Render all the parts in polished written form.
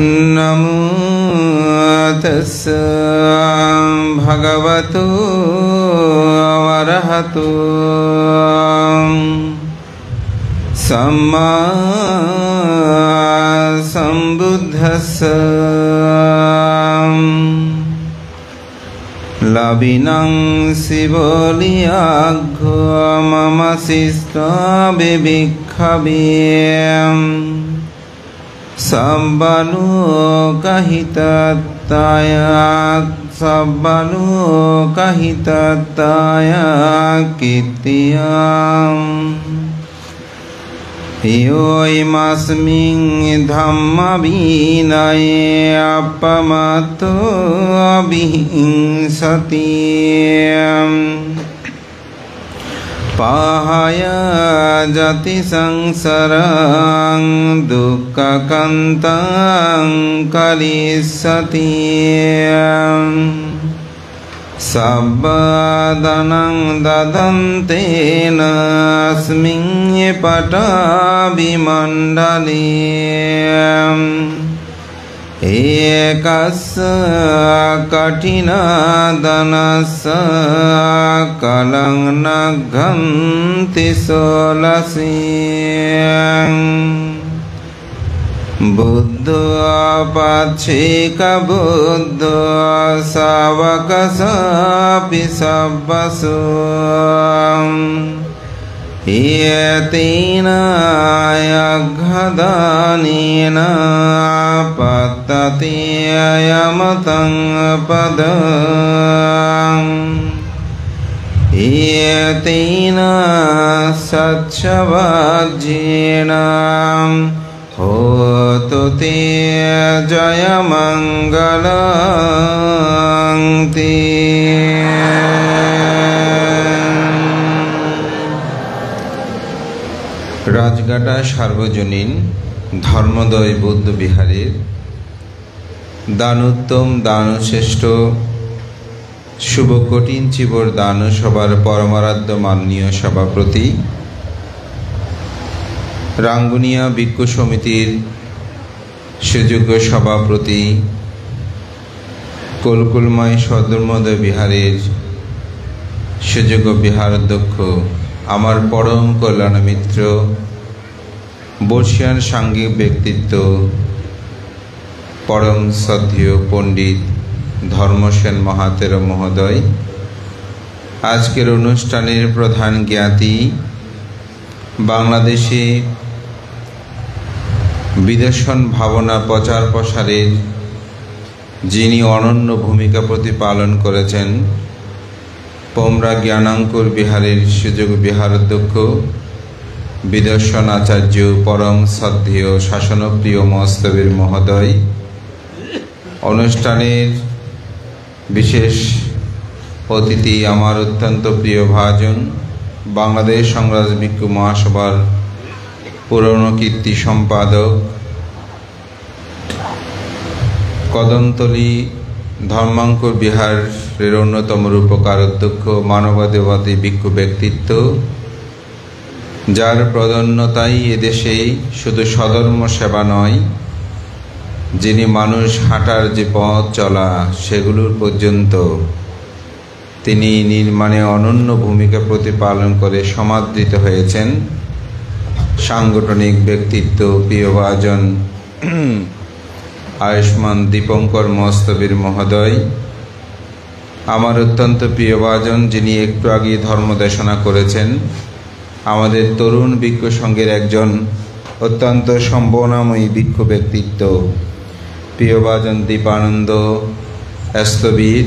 नमो तस्स भगवतो अरहतो सम्मा सम्बुद्धस्स लविनं शिवलियाघ्रो मम शिष्टा विभिक्षवे सब्बलोकहिताय कीर्त्याम् योऽयमस्मिन् धम्मविनये अपमत्तो विहिंसति पाहाय जति संसारं दुःखकन्तं कलिष्यति सब्बदनं ददन्तेन अस्मिन् पटाभिमण्डले एकस्य कठिनदनस्य कलं न घन्ति सोलसी बुद्धो पाच्छेकबुद्धो शावकसापि सब्बसु एतेन यज्ञदानेन पतति अयमतं पदम् एतेन सच्छवाज्येन होतु ते जयमङ्गलं ते। রাজগাটা সার্বজনীন ধর্মোদয় বৌদ্ধ বিহারের দানোত্তম দানশ্রেষ্ঠ শুভ কঠিন চিবর দান সভার পরমারাধ্য মাননীয় সভাপতি, রাঙ্গুনিয়া ভিক্ষু সমিতির সুযোগ্য সভাপতি, কলকুলময় সধর্মোদয় বিহারের সুযোগ্য বিহার অধ্যক্ষ, আমার পরম কল্যাণ মিত্র, বর্ষিয়ান সাংঘিক ব্যক্তিত্ব, পরম শ্রদ্ধেয় পণ্ডিত ধর্মসেন মহাতের মহোদয়, আজকের অনুষ্ঠানের প্রধান জ্ঞাতি, বাংলাদেশে বিদর্শন ভাবনা প্রচার প্রসারের যিনি অনন্য ভূমিকা প্রতিপালন করেছেন, পোমরা জ্ঞানাঙ্কুর বিহারের সুযোগ বিহার অধ্যক্ষ, বিদর্শন আচার্য, পরম শ্রদ্ধেয় শাসনপ্রিয় মস্তবীর মহোদয়, অনুষ্ঠানের বিশেষ অতিথি, আমার অত্যন্ত প্রিয় ভাজন, বাংলাদেশ সংগ্রাজ ভিক্ষু মহাসভার পুরনো কীর্তি সম্পাদক, কদমতলী ধর্মাঙ্কুর বিহারের অন্যতম রূপকার অধ্যক্ষ, মানবতাবাদী ভিক্ষু ব্যক্তিত্ব, যার প্রদন্যতাই এদেশে শুধু স্বধর্ম সেবা নয়, যিনি মানুষ হাঁটার যে পথ চলা সেগুলোর পর্যন্ত তিনি নির্মাণে অনন্য ভূমিকা প্রতিপালন করে সমাদৃত হয়েছেন, সাংগঠনিক ব্যক্তিত্ব, প্রিয়ভাজন আয়ুষ্মান দীপঙ্কর মস্তবীর মহোদয়, আমার অত্যন্ত প্রিয়ভাজন, যিনি একটু আগে ধর্ম দেশনা করেছেন, আমাদের তরুণ ভিক্ষু সংঘের একজন অত্যন্ত সম্ভাবনাময়ী ভিক্ষু ব্যক্তিত্ব, প্রিয়ভাজন দীপানন্দ স্থবির,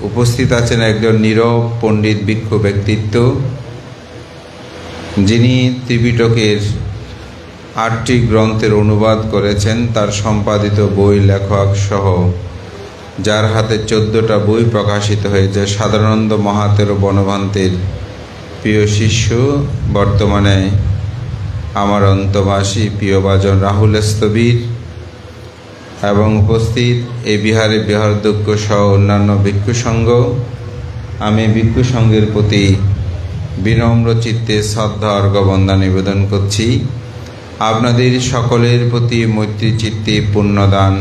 উপস্থিত আছেন একজন নীরব পণ্ডিত ভিক্ষু ব্যক্তিত্ব, যিনি ত্রিপিটকের 8টি গ্রন্থের অনুবাদ করেছেন, তার সম্পাদিত বই লেখক সহ, যার হাতে 14টা বই প্রকাশিত হয়েছে, সাধারণানন্দ মহাতের বনভান্তের প্রিয় শিষ্য, বর্তমানে আমার অন্তবাসী প্রিয়ভাজন রাহুল স্থবির, এবং উপস্থিত এই বিহারের বিহারাধ্যক্ষ সহ অন্যান্য ভিক্ষু সংঘ। আমি ভিক্ষু সংঘের প্রতি বিনম্র চিত্তে শ্রদ্ধা অর্ঘ্য বন্দনা নিবেদন করছি। আপনাদের সকলের প্রতি মৈত্রী চিত্তে পুণ্যদান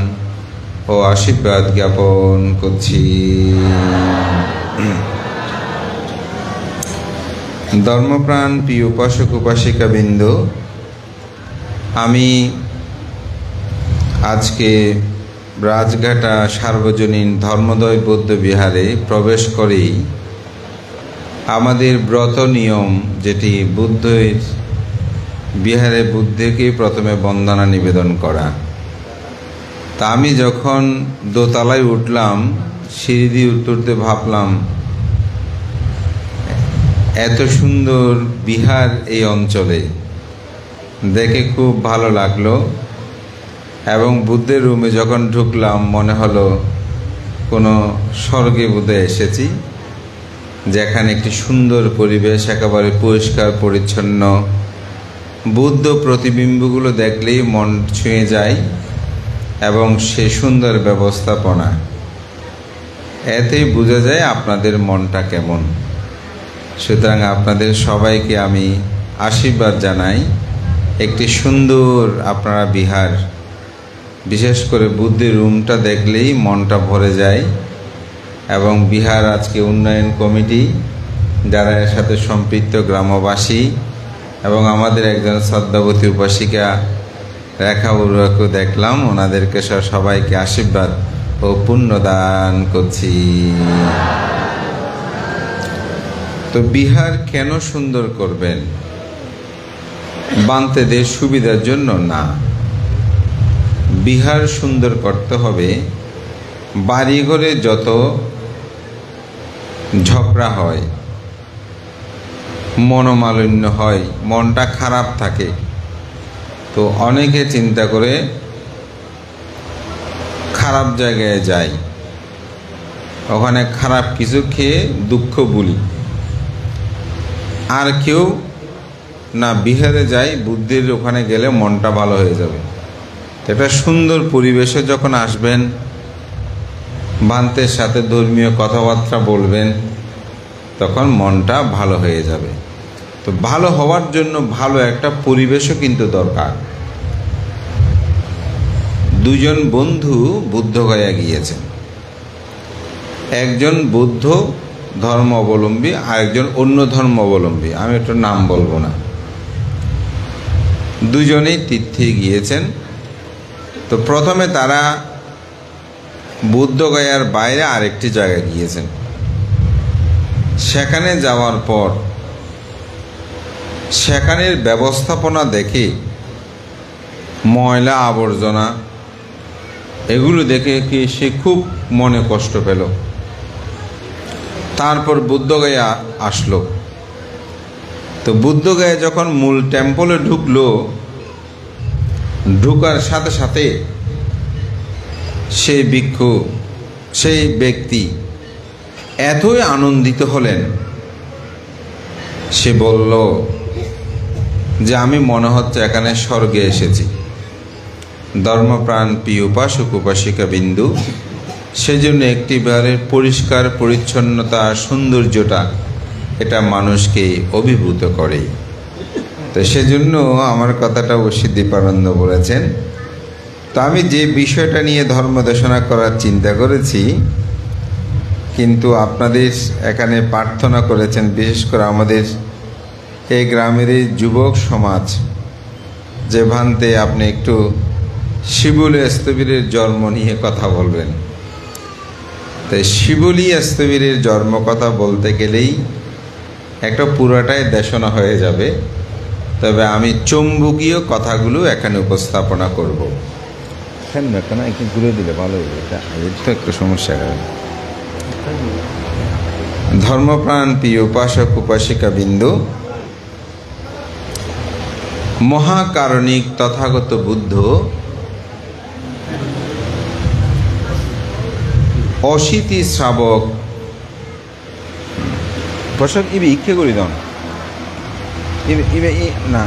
ও আশীর্বাদ জ্ঞাপন করছি। ধর্মপ্রাণ প্রিয় উপাসক উপাসিকাবৃন্দ, আমি আজকে রাজঘাটা সার্বজনীন ধর্মোদয় বৌদ্ধ বিহারে প্রবেশ করেই আমাদের ব্রত নিয়ম, যেটি বুদ্ধের বিহারে বুদ্ধকে প্রথমে বন্দনা নিবেদন করা। তা আমি যখন দোতলায় উঠলাম, সিঁড়ি দিয়ে উঠতে ভাবলাম এত সুন্দর বিহার এই অঞ্চলে, দেখে খুব ভালো লাগলো। এবং বুদ্ধের রুমে যখন ঢুকলাম মনে হলো কোনো স্বর্গে বোধহয় এসেছি, যেখানে একটি সুন্দর পরিবেশ, একেবারে পরিষ্কার পরিচ্ছন্ন। বুদ্ধ প্রতিবিম্বগুলো দেখলেই মন ছুঁয়ে যায় এবং সে সুন্দর ব্যবস্থাপনা, এতেই বোঝা যায় আপনাদের মনটা কেমন। সুতরাং আপনাদের সবাইকে আমি আশীর্বাদ জানাই, একটি সুন্দর আপনারা বিহার, বিশেষ করে বুদ্ধের রুমটা দেখলেই মনটা ভরে যায়। এবং বিহার আজকে উন্নয়ন কমিটি, যারা এর সাথে সম্পৃক্ত গ্রামবাসী এবং আমাদের একজন শ্রদ্ধাবতী উপাসিকা রেখা বড়ুয়াকেও দেখলাম, ওনাদেরকে সবাইকে আশীর্বাদ ও পুণ্যদান করছি। তো বিহার কেন সুন্দর করবেন? বান্তেদের সুবিধার জন্য না, বিহার সুন্দর করতে হবে। বাড়িঘরে যত ঝগড়া হয়, মনোমালিন্য হয়, মনটা খারাপ থাকে, তো অনেকে চিন্তা করে খারাপ জায়গায় যায়, ওখানে খারাপ কিছু খেয়ে দুঃখ ভুলি। আর কেউ না বিহারে যায়, বুদ্ধের ওখানে গেলে মনটা ভালো হয়ে যাবে। এটা সুন্দর পরিবেশে যখন আসবেন, বান্তের সাথে ধর্মীয় কথাবার্তা বলবেন, তখন মনটা ভালো হয়ে যাবে। তো ভালো হওয়ার জন্য ভালো একটা পরিবেশও কিন্তু দরকার। দুজন বন্ধু বুদ্ধগয়া গিয়েছেন, একজন বৌদ্ধ ধর্ম অবলম্বী আর একজন অন্য ধর্ম অবলম্বী, আমি একটু নাম বলবো না। দুজনেই তীর্থে গিয়েছেন। তো প্রথমে তারা বুদ্ধগয়ার বাইরে আরেকটি জায়গায় গিয়েছেন। সেখানে যাওয়ার পর সেখানের ব্যবস্থাপনা দেখে, ময়লা আবর্জনা এগুলো দেখে কি সে খুব মনে কষ্ট পেল। তারপর বুদ্ধগয়া আসলো। তো বুদ্ধগয়া যখন মূল টেম্পলে ঢুকলো, ঢুকার সাথে সাথে সেই ভিক্ষু, সেই ব্যক্তি এতই আনন্দিত হলেন, সে বলল যে আমি মনে হচ্ছে এখানে স্বর্গে এসেছি। ধর্মপ্রাণ প্রিয় উপাসক উপাসিকা বিন্দু, সেজন্য একটি বিহারের পরিষ্কার পরিচ্ছন্নতা, সৌন্দর্যটা এটা মানুষকে অভিভূত করে। তো সেজন্য আমার কথাটা অবশ্যই দীপানন্দ বলেছেন। তো আমি যে বিষয়টা নিয়ে ধর্ম দেশনা করার চিন্তা করেছি, কিন্তু আপনাদের এখানে প্রার্থনা করেছেন, বিশেষ করে আমাদের এই গ্রামের এই যুবক সমাজ, যে ভান্তে আপনি একটু শিবুলি স্থবিরের জন্ম নিয়ে কথা বলবেন। তাই শিবুলি স্থবিরের জন্ম কথা বলতে গেলেই একটা পুরাটাই দেশনা হয়ে যাবে। তবে আমি চৌম্বকীয় কথাগুলো এখানে উপস্থাপনা করব। কেন একটু ঘুরে দিলে ভালো হবে, এটা তো একটু সমস্যা হবে। ধর্মপ্রাণ প্রিয় উপাসক উপাসিকা বিন্দু, মহাকারণিক তথাগত বুদ্ধ অশীতি শ্রাবক পোশাক ইবে ইচ্ছে করি দাও না, ইবে না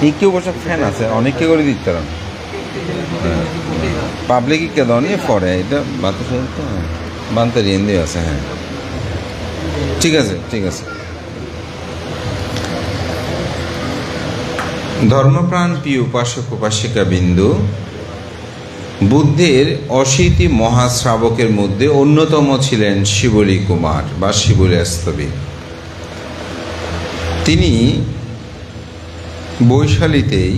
ইকেও পোশাক ফ্যান আছে, অনেককে করে দিতে পারেন। পাবলিক কে দাও নিয়ে পরে এটা বাতাস বানতে রিয়েন্দি আছে। হ্যাঁ, ঠিক আছে ঠিক আছে। ধর্মপ্রাণ প্রিয় উপাসক উপাসিকা বিন্দু, বুদ্ধের 80টি মহাশ্রাবকের মধ্যে অন্যতম ছিলেন শিবলী কুমার বা শিবলী স্তবী। তিনি বৈশালীতেই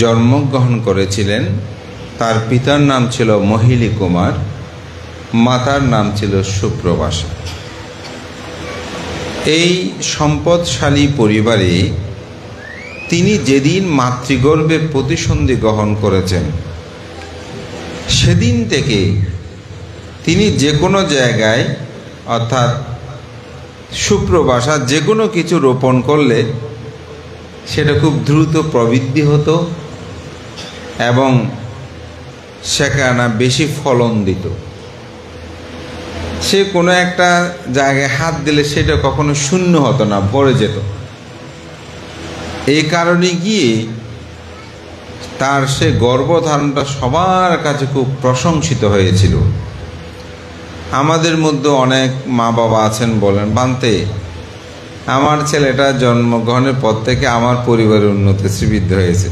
জন্মগ্রহণ করেছিলেন। তার পিতার নাম ছিল মহিলী কুমার, মাতার নাম ছিল সুপ্রভাষা। এই সম্পদশালী পরিবারে তিনি যেদিন মাতৃগর্ভে প্রতিসন্ধি গ্রহণ করেছেন, সেদিন থেকে তিনি যে কোনো জায়গায়, অর্থাৎ সুপ্রভাষা যে কোনো কিছু রোপণ করলে সেটা খুব দ্রুত প্রবৃদ্ধি হতো এবং সেখানে বেশি ফলন দিত। সে কোনো একটা জায়গায় হাত দিলে সেটা কখনো শূন্য হতো না, ভরে যেত। এই কারণে গিয়ে তার সে গর্ভধারণটা সবার কাছে খুব প্রশংসিত হয়েছিল। আমাদের মধ্যে অনেক মা বাবা আছেন, বলেন, বান্তে আমার ছেলেটা জন্মগ্রহণের পর থেকে আমার পরিবারের উন্নতি শ্রীবৃদ্ধি হয়েছে,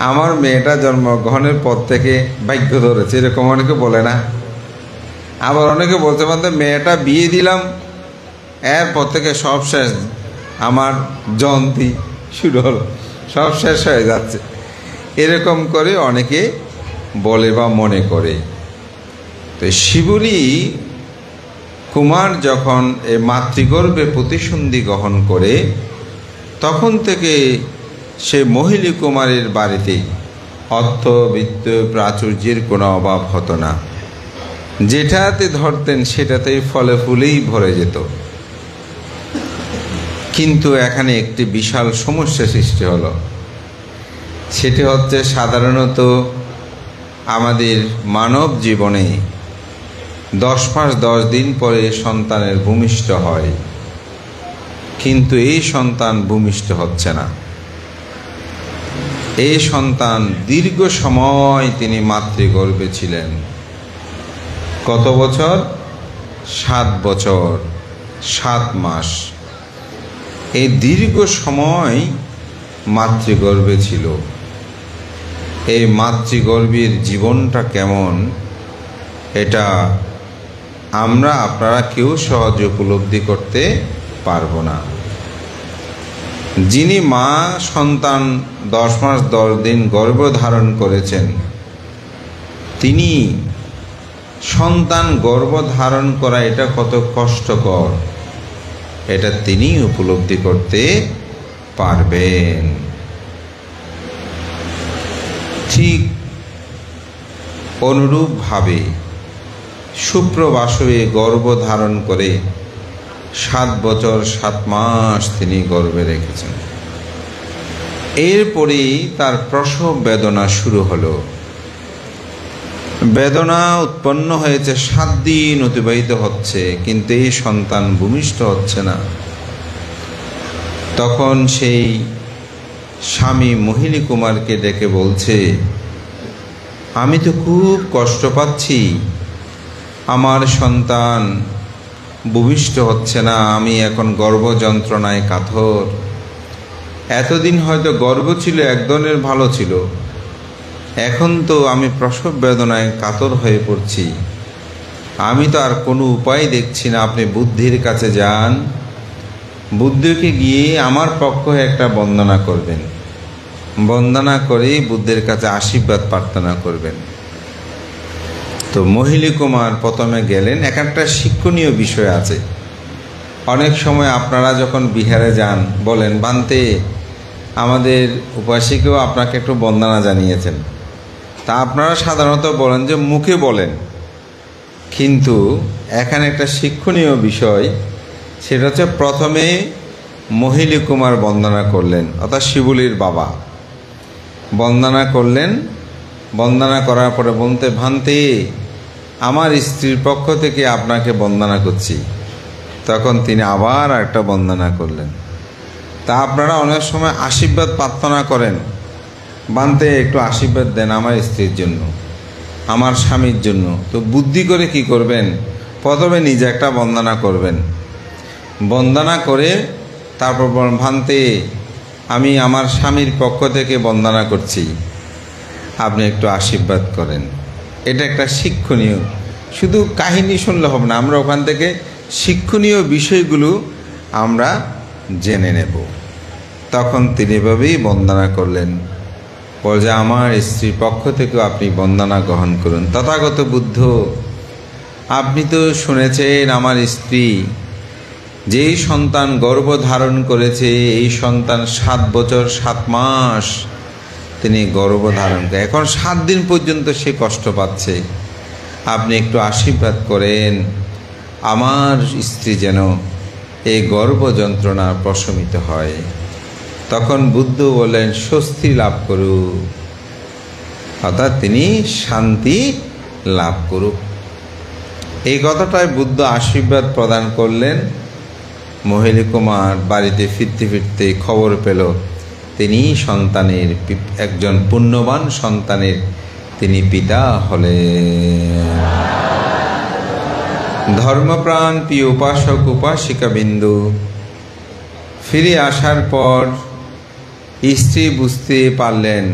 আমার মেয়েটা জন্মগ্রহণের পর থেকে ভাগ্য ধরেছে, এরকম অনেকে বলে না? আবার অনেকে বলতে পারতে মেয়েটা বিয়ে দিলাম, এরপর থেকে সব শেষ, আমার জয়ন্তী শুরু হলো, সব শেষ হয়ে যাচ্ছে, এরকম করে অনেকে বলে বা মনে করে। তো শিবলী কুমার যখন এই মাতৃগর্ভে প্রতিসন্ধি গ্রহণ করে, তখন থেকে সে মহিলী কুমারের বাড়িতে অর্থ বিত্ত প্রাচুর্যের কোনো অভাব হতো না। যেটাতে ধরতেন সেটাতেই ফলে ফুলেই ভরে যেত। কিন্তু এখানে একটি বিশাল সমস্যা সৃষ্টি হলো। সেটি হচ্ছে, সাধারণত আমাদের মানব জীবনে 10 মাস 10 দিন পরে সন্তানের ভূমিষ্ঠ হয়, কিন্তু এই সন্তান ভূমিষ্ঠ হচ্ছে না। এই সন্তান দীর্ঘ সময় তিনি মাতৃগর্ভে ছিলেন। কত বছর? 7 বছর 7 মাস। এই দীর্ঘ সময় মাতৃগর্ভে ছিল। এই মাতৃগর্ভের জীবনটা কেমন, এটা আমরা আপনারা কেউ সহজে উপলব্ধি করতে পারবো না। যিনি মা সন্তান 10 মাস 10 দিন গর্ভধারণ করেছেন, তিনি সন্তান গর্ভধারণ করা এটা কত কষ্টকর, এটা তিনি উপলব্ধি করতে পারবেন। ঠিক অনুরূপভাবে সুপ্রভাষে গর্ভধারণ করে 7 বছর 7 মাস তিনি গর্ভে রেখেছেন। এরপরেই তার প্রসব বেদনা শুরু হলো। বেদনা উৎপন্ন হয়েছে, 7 দিন অতিবাহিত হচ্ছে, কিন্তু এই সন্তান ভূমিষ্ঠ হচ্ছে না। তখন সেই স্বামী মহিলী কুমারকে ডেকে বলছে, আমি তো খুব কষ্ট পাচ্ছি, আমার সন্তান ভূমিষ্ঠ হচ্ছে না, আমি এখন গর্ভ যন্ত্রণায় কাতর। এতদিন হয়তো গর্ভ ছিল, এক ধরনের ভালো ছিল, এখন তো আমি প্রসব বেদনায় কাতর হয়ে পড়ছি, আমি তো আর কোনো উপায় দেখছি না। আপনি বুদ্ধির কাছে যান, বুদ্ধকে গিয়ে আমার পক্ষ হয়ে একটা বন্দনা করবেন, বন্দনা করেই বুদ্ধের কাছে আশীর্বাদ প্রার্থনা করবেন। তো মহিলী কুমার প্রথমে গেলেন। একটা শিক্ষণীয় বিষয় আছে। অনেক সময় আপনারা যখন বিহারে যান, বলেন, বান্তে আমাদের উপাসিকেও আপনাকে একটু বন্দনা জানিয়েছেন, তা আপনারা সাধারণত বলেন যে মুখে বলেন, কিন্তু এখানে একটা শিক্ষণীয় বিষয়, সেটা হচ্ছে প্রথমে মহিলী কুমার বন্দনা করলেন, অর্থাৎ শিবলীর বাবা বন্দনা করলেন। বন্দনা করার পরে বলতে, ভান্তে আমার স্ত্রীর পক্ষ থেকে আপনাকে বন্দনা করছি। তখন তিনি আবার একটা বন্দনা করলেন। তা আপনারা অনেক সময় আশীর্বাদ প্রার্থনা করেন, বান্তে একটু আশীর্বাদ দেন আমার স্ত্রীর জন্য, আমার স্বামীর জন্য। তো বুদ্ধি করে কি করবেন, প্রথমে নিজে একটা বন্দনা করবেন, বন্দনা করে তারপর বলেন, ভান্তে আমি আমার স্বামীর পক্ষ থেকে বন্দনা করছি, আপনি একটু আশীর্বাদ করেন। এটা একটা শিক্ষণীয়, শুধু কাহিনী শুনলে হবে না, আমরা ওখান থেকে শিক্ষণীয় বিষয়গুলো আমরা জেনে নেব। তখন তিনি এভাবেই বন্দনা করলেন, বলে আমার স্ত্রীর পক্ষ থেকেও আপনি বন্দনা গ্রহণ করুন। তথাগত বুদ্ধ, আপনি তো শুনেছেন আমার স্ত্রী যেই সন্তান গর্ভ ধারণ করেছে, এই সন্তান 7 বছর 7 মাস তিনি গর্ভ ধারণ করে, এখন 7 দিন পর্যন্ত সে কষ্ট পাচ্ছে। আপনি একটু আশীর্বাদ করেন আমার স্ত্রী যেন এই গর্ভ যন্ত্রণা প্রশমিত হয়। তখন বুদ্ধ বলেন, স্বস্তি লাভ করুক, অর্থাৎ তিনি শান্তি লাভ করুক। এই কথাটায় বুদ্ধ আশীর্বাদ প্রদান করলেন। মহিলা কুমার বাড়িতে ফিরতে ফিরতে খবর পেল তিনি সন্তানের, একজন পুণ্যবান সন্তানের তিনি পিতা হলেন। ধর্মপ্রাণ প্রিয় উপাসক উপাসিকা বিন্দু, ফিরে আসার পর স্ত্রী বুঝতে পারলেন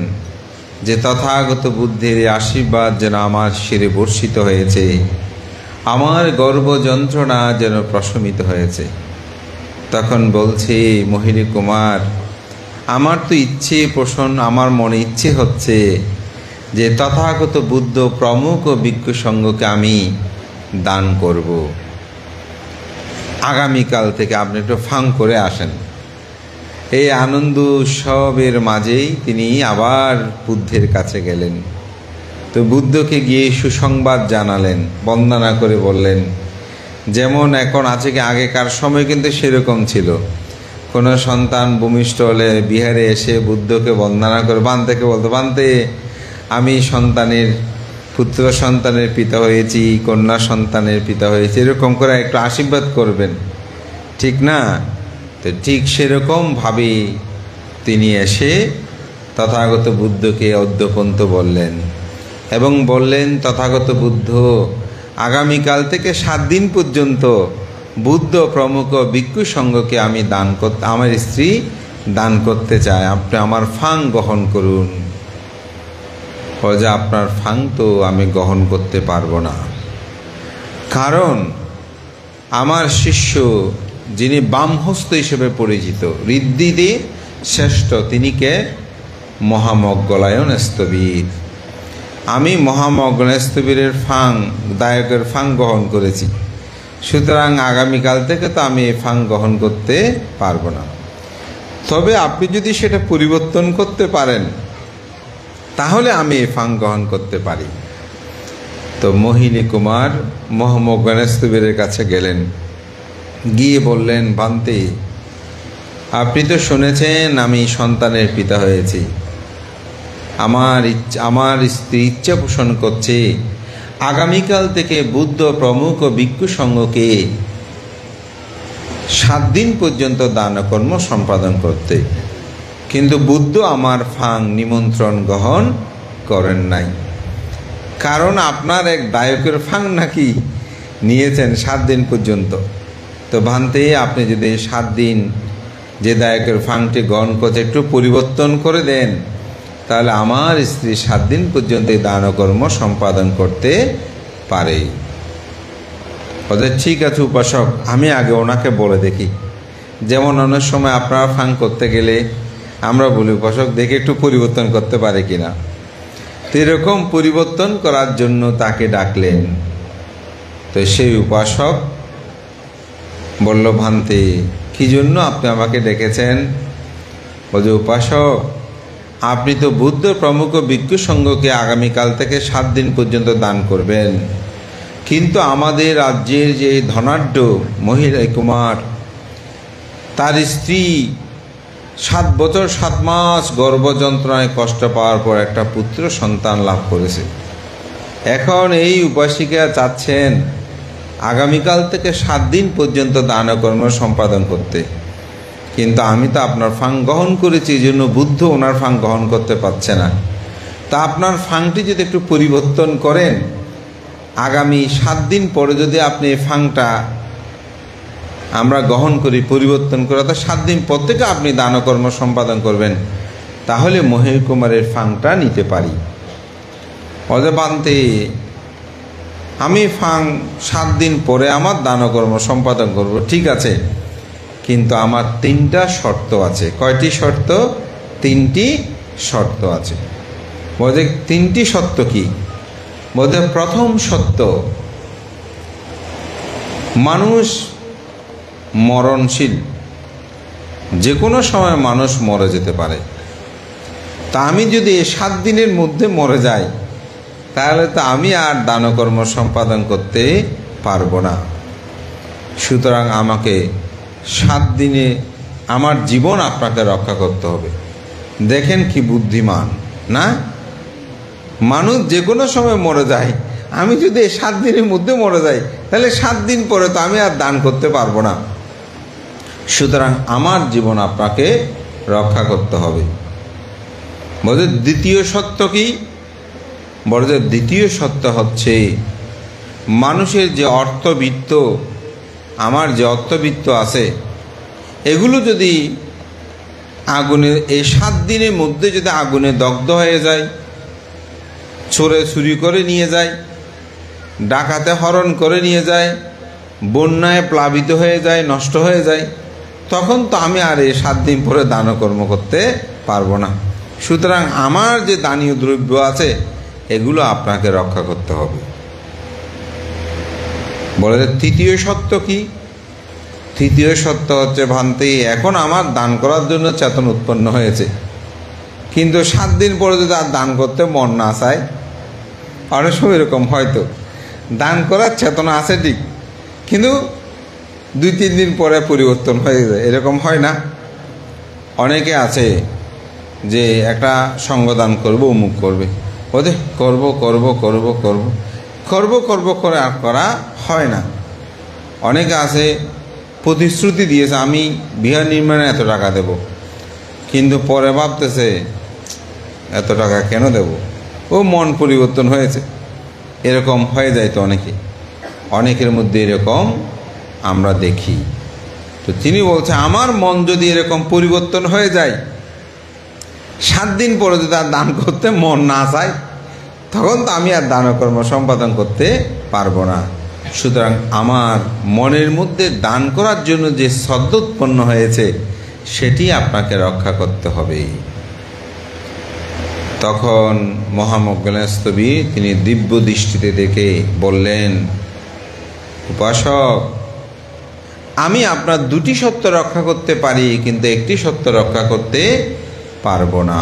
যে তথাগত বুদ্ধের আশীর্বাদ যেন আমার শিরে বর্ষিত হয়েছে, আমার গর্ভ যন্ত্রণা যেন প্রশমিত হয়েছে। তখন বলছে, মহিলা কুমার, আমার তো আমার মনে ইচ্ছে হচ্ছে যে তথাগত বুদ্ধ প্রমুখ ও ভিক্ষু সঙ্গকে আমি দান করব। আগামীকাল থেকে আপনি একটু ফাং করে আসেন। এই আনন্দ উৎসবের মাঝেই তিনি আবার বুদ্ধের কাছে গেলেন। তো বুদ্ধকে গিয়ে সুসংবাদ জানালেন, বন্দনা করে বললেন, যেমন এখন আছে কি, আগেকার সময় কিন্তু সেরকম ছিল, কোনো সন্তান ভূমিষ্ঠ হলে বিহারে এসে বুদ্ধকে বন্দনা করে বান্তেকে বলতো, বান্তে আমি পুত্র সন্তানের পিতা হয়েছি, কন্যা সন্তানের পিতা হয়েছি, এরকম করে একটু আশীর্বাদ করবেন, ঠিক না? তো ঠিক সেরকমভাবে তিনি এসে তথাগত বুদ্ধকে অদ্যপন্ত বললেন এবং বললেন, তথাগত বুদ্ধ আগামীকাল থেকে 7 দিন পর্যন্ত বুদ্ধ প্রমুখ ভিক্ষু সঙ্গকে আমি আমার স্ত্রী দান করতে চায়, আপনি আমার ফাং গ্রহণ করুন। যে আপনার ফাং তো আমি গ্রহণ করতে পারবো না, কারণ আমার শিষ্য যিনি বামহস্ত হিসেবে পরিচিত, ঋদ্ধিতে শ্রেষ্ঠ, তিনি কে? মহামজ্ঞলায়ন স্থবির। আমি মহামজ্ঞলায়ন স্থবিরের দায়কের ফাং গ্রহণ করেছি, সুতরাং আগামীকাল থেকে তো আমি এই ফাং গ্রহণ করতে পারবো না। তবে আপনি যদি সেটা পরিবর্তন করতে পারেন তাহলে আমি এই ফাং গ্রহণ করতে পারি। তো মহিনী কুমার মহামজ্ঞানস্থবিরের কাছে গেলেন, গিয়ে বললেন, বান্তে আপনি তো শুনেছেন আমি সন্তানের পিতা হয়েছি, আমার স্ত্রী ইচ্ছা পোষণ করছে আগামীকাল থেকে বুদ্ধ প্রমুখ ভিক্ষু সঙ্গকে 7 দিন পর্যন্ত দানকর্ম সম্পাদন করতে, কিন্তু বুদ্ধ আমার ফাং নিমন্ত্রণ গ্রহণ করেন নাই, কারণ আপনার এক দায়কের ফাং নাকি নিয়েছেন 7 দিন পর্যন্ত। তো ভান্তে আপনি যদি 7 দিন যে দায়কের ফাংটি গ্রহণ করতে একটু পরিবর্তন করে দেন, তাহলে আমার স্ত্রী 7 দিন পর্যন্ত এই দানকর্ম সম্পাদন করতে পারে। ওদের ঠিক আছে উপাসক, আমি আগে ওনাকে বলে দেখি। যেমন অনেক সময় আপনারা ফাং করতে গেলে আমরা বলি, উপাসক দেখে একটু পরিবর্তন করতে পারে কিনা। তো এরকম পরিবর্তন করার জন্য তাকে ডাকলেন। তো সেই উপাসক বলল, ভান্তে কি জন্য আপনি আমাকে ডেকেছেন? বলছে, উপাসক আপনি তো বুদ্ধ প্রমুখ ভিক্ষু সঙ্গকে আগামীকাল থেকে 7 দিন পর্যন্ত দান করবেন, কিন্তু আমাদের রাজ্যের যে ধনাঢ্য মহিলা কুমার, তার স্ত্রী 7 বছর 7 মাস গর্ভযন্ত্রণায় কষ্ট পাওয়ার পর একটা পুত্র সন্তান লাভ করেছে। এখন এই উপাসিকা চাচ্ছেন আগামীকাল থেকে 7 দিন পর্যন্ত দানকর্ম সম্পাদন করতে, কিন্তু আমি তো আপনার ফাং গ্রহণ করেছি, এই জন্য বুদ্ধ ওনার ফাং গ্রহণ করতে পারছে না। তা আপনার ফাংটি যদি একটু পরিবর্তন করেন, আগামী 7 দিন পরে যদি আপনি ফাংটা আমরা গ্রহণ করি, পরিবর্তন করে, অর্থাৎ 7 দিন পর থেকে আপনি দানকর্ম সম্পাদন করবেন, তাহলে মহিকুমারের ফাংটা নিতে পারি। অজে বানতে আমি ফাং 7 দিন পরে আমার দানকর্ম সম্পাদন করব, ঠিক আছে, কিন্তু আমার 3টা শর্ত আছে। কয়টি শর্ত? 3টি শর্ত আছে। বলতে 3টি শর্ত কি? বলতে প্রথম শর্ত, মানুষ মরণশীল, যে কোনো সময় মানুষ মরে যেতে পারে। তা আমি যদি 7 দিনের মধ্যে মরে যাই, তাহলে তো আমি আর দানকর্ম সম্পাদন করতে পারবো না। সুতরাং আমাকে 7 দিনে আমার জীবন আপনাকে রক্ষা করতে হবে। দেখেন কি বুদ্ধিমান না? মানুষ যে কোনো সময় মরে যায়, আমি যদি 7 দিনের মধ্যে মরে যাই, তাহলে 7 দিন পরে তো আমি আর দান করতে পারবো না। সুতরাং আমার জীবন আপনাকে রক্ষা করতে হবে। বলছে দ্বিতীয় সত্য কি? বলছে দ্বিতীয় সত্য হচ্ছে মানুষের যে অর্থবিত্ত, আমার যে অর্থবিত্ত আছে, এগুলো যদি আগুনে এই 7 দিনের মধ্যে যদি আগুনে দগ্ধ হয়ে যায়, চোরে চুরি করে নিয়ে যায়, ডাকাতে হরণ করে নিয়ে যায়, বন্যায় প্লাবিত হয়ে যায়, নষ্ট হয়ে যায়, তখন তো আমি আর এই 7 দিন পরে দানকর্ম করতে পারবো না। সুতরাং আমার যে দানীয় দ্রব্য আছে, এগুলো আপনাকে রক্ষা করতে হবে। বলে তৃতীয় সত্য কি? তৃতীয় সত্য হচ্ছে ভান্তি, এখন আমার দান করার জন্য চেতন উৎপন্ন হয়েছে, কিন্তু 7 দিন পরে যদি আর দান করতে মন না চায়, অনেক সময় এরকম হয়তো দান করার চেতনা আছে ঠিক, কিন্তু 2-3 দিন পরে পরিবর্তন হয়ে যায়, এরকম হয় না? অনেকে আছে যে একটা সঙ্গদান করবো, অমুক করবে, ওদের করব করব করব করব করব করব করে আর করা হয় না। অনেকে আছে প্রতিশ্রুতি দিয়েছে আমি বিহার নির্মাণে এত টাকা দেব, কিন্তু পরে ভাবতেছে এত টাকা কেন দেব, ও মন পরিবর্তন হয়েছে, এরকম হয়ে যায়। তো অনেকের মধ্যে এরকম আমরা দেখি। তো তিনি বলছে আমার মন যদি এরকম পরিবর্তন হয়ে যায়, 7 দিন পরে যদি আর দান করতে মন না চায়, তখন তো আমি আর দানকর্ম সম্পাদন করতে পারবো না। সুতরাং আমার মনের মধ্যে দান করার জন্য যে শ্রদ্ধা উৎপন্ন হয়েছে, সেটি আপনাকে রক্ষা করতে হবে। তখন মহামজ্ঞানস্তবী তিনি দিব্য দৃষ্টিতে দেখে বললেন, উপাসক, আমি আপনার 2টি সত্য রক্ষা করতে পারি, কিন্তু একটি সত্য রক্ষা করতে পারবো না।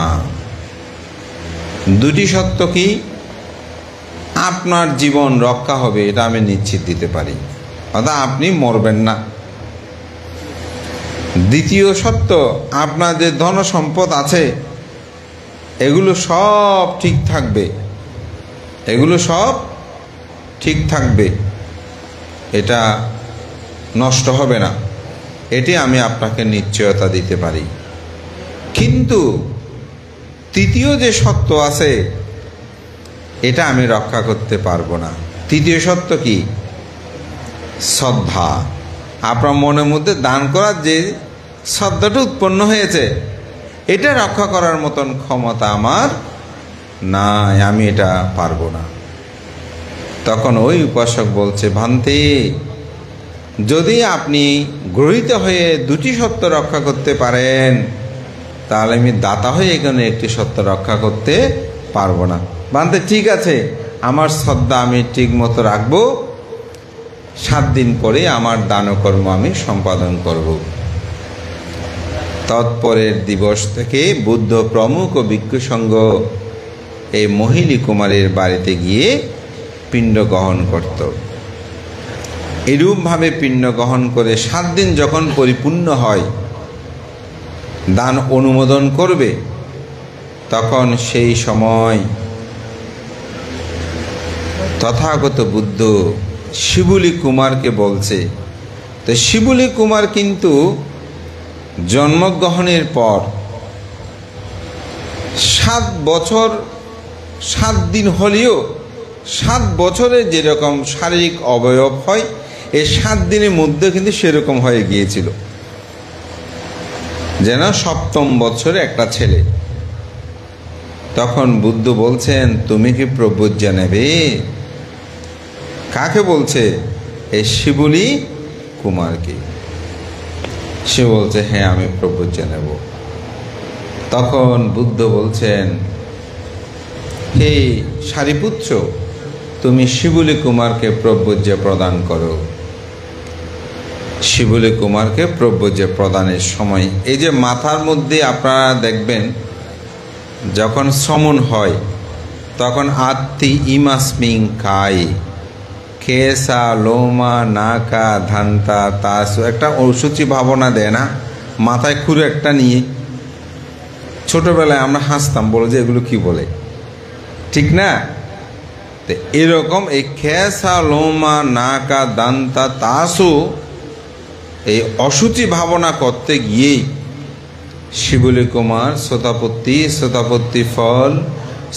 2টি সত্য কি? আপনার জীবন রক্ষা হবে, এটা আমি নিশ্চিত দিতে পারি, অর্থাৎ আপনি মরবেন না। দ্বিতীয় সত্য, আপনার যে ধন সম্পদ আছে, এগুলো সব ঠিক থাকবে, এগুলো সব ঠিক থাকবে, এটা নষ্ট হবে না, এটি আমি আপনাকে নিশ্চয়তা দিতে পারি। কিন্তু তৃতীয় যে সত্য আছে, এটা আমি রক্ষা করতে পারবো না। তৃতীয় সত্য কি? শ্রদ্ধা। আপনার মনের মধ্যে দান করার যে শ্রদ্ধাটা উৎপন্ন হয়েছে, এটা রক্ষা করার মতন ক্ষমতা আমার নাই, আমি এটা পারবো না। তখন ওই উপাসক বলছে, ভান্তি, যদি আপনি গৃহীত হয়ে 2টি সত্য রক্ষা করতে পারেন, তাহলে আমি দাতা হয়ে এখানে একটি সত্য রক্ষা করতে পারবো না। ভান্তি, ঠিক আছে, আমার শ্রদ্ধা আমি ঠিক মতো রাখবো, 7 দিন পরে আমার দানকর্ম আমি সম্পাদন করব। তৎপরের দিবস থেকে বুদ্ধ প্রমুখ ও ভিক্ষুসঙ্গ এই মহিলী কুমারীর বাড়িতে গিয়ে পিণ্ড গ্রহণ করত। এরূপভাবে পিণ্ড গ্রহণ করে 7 দিন যখন পরিপূর্ণ হয়, দান অনুমোদন করবে, তখন সেই সময় তথাগত বুদ্ধ শিবুলি কুমারকে বলছে। তো শিবুলি কুমার কিন্তু জন্মগ্রহণের পর 7 বছর 7 দিন হলেও 7 বছরে যেরকম শারীরিক অবয়ব হয়, এই 7 দিনের মধ্যে কিন্তু সেরকম হয়ে গিয়েছিল, যেন 7ম বছরে একটা ছেলে। তখন বুদ্ধ বলছেন, তুমি কি প্রব্রজ্ঞা নেবে? কাকে বলছে? এই শিবুলি কুমারকে। সে বলছে, হ্যাঁ আমি প্রব্রজ্ঞা নেব। তখন বুদ্ধ বলছেন, হে সারিপুত্র, তুমি শিবুলি কুমারকে প্রব্রজ্ঞা প্রদান করো। শিবুলি কুমারকে প্রব্রজ্ঞা প্রদানের সময় এই যে মাথার মধ্যে আপনারা দেখবেন যখন শ্রমণ হয় তখন আত্মি ইমাস্মিং কাই কেসা লোমা নাকা ধান্তা তাসু একটা অসুচি ভাবনা দেয় না, মাথায় খুঁড়ে একটা নিয়ে। ছোটবেলায় আমরা হাসতাম, বলে যে এগুলো কি বলে, ঠিক না? তো এরকম এই কেসা লোমা নাকা দান্তা তাসু এই অসুচি ভাবনা করতে গিয়েই শিবুলি কুমার শ্রোতাপত্তি ফল,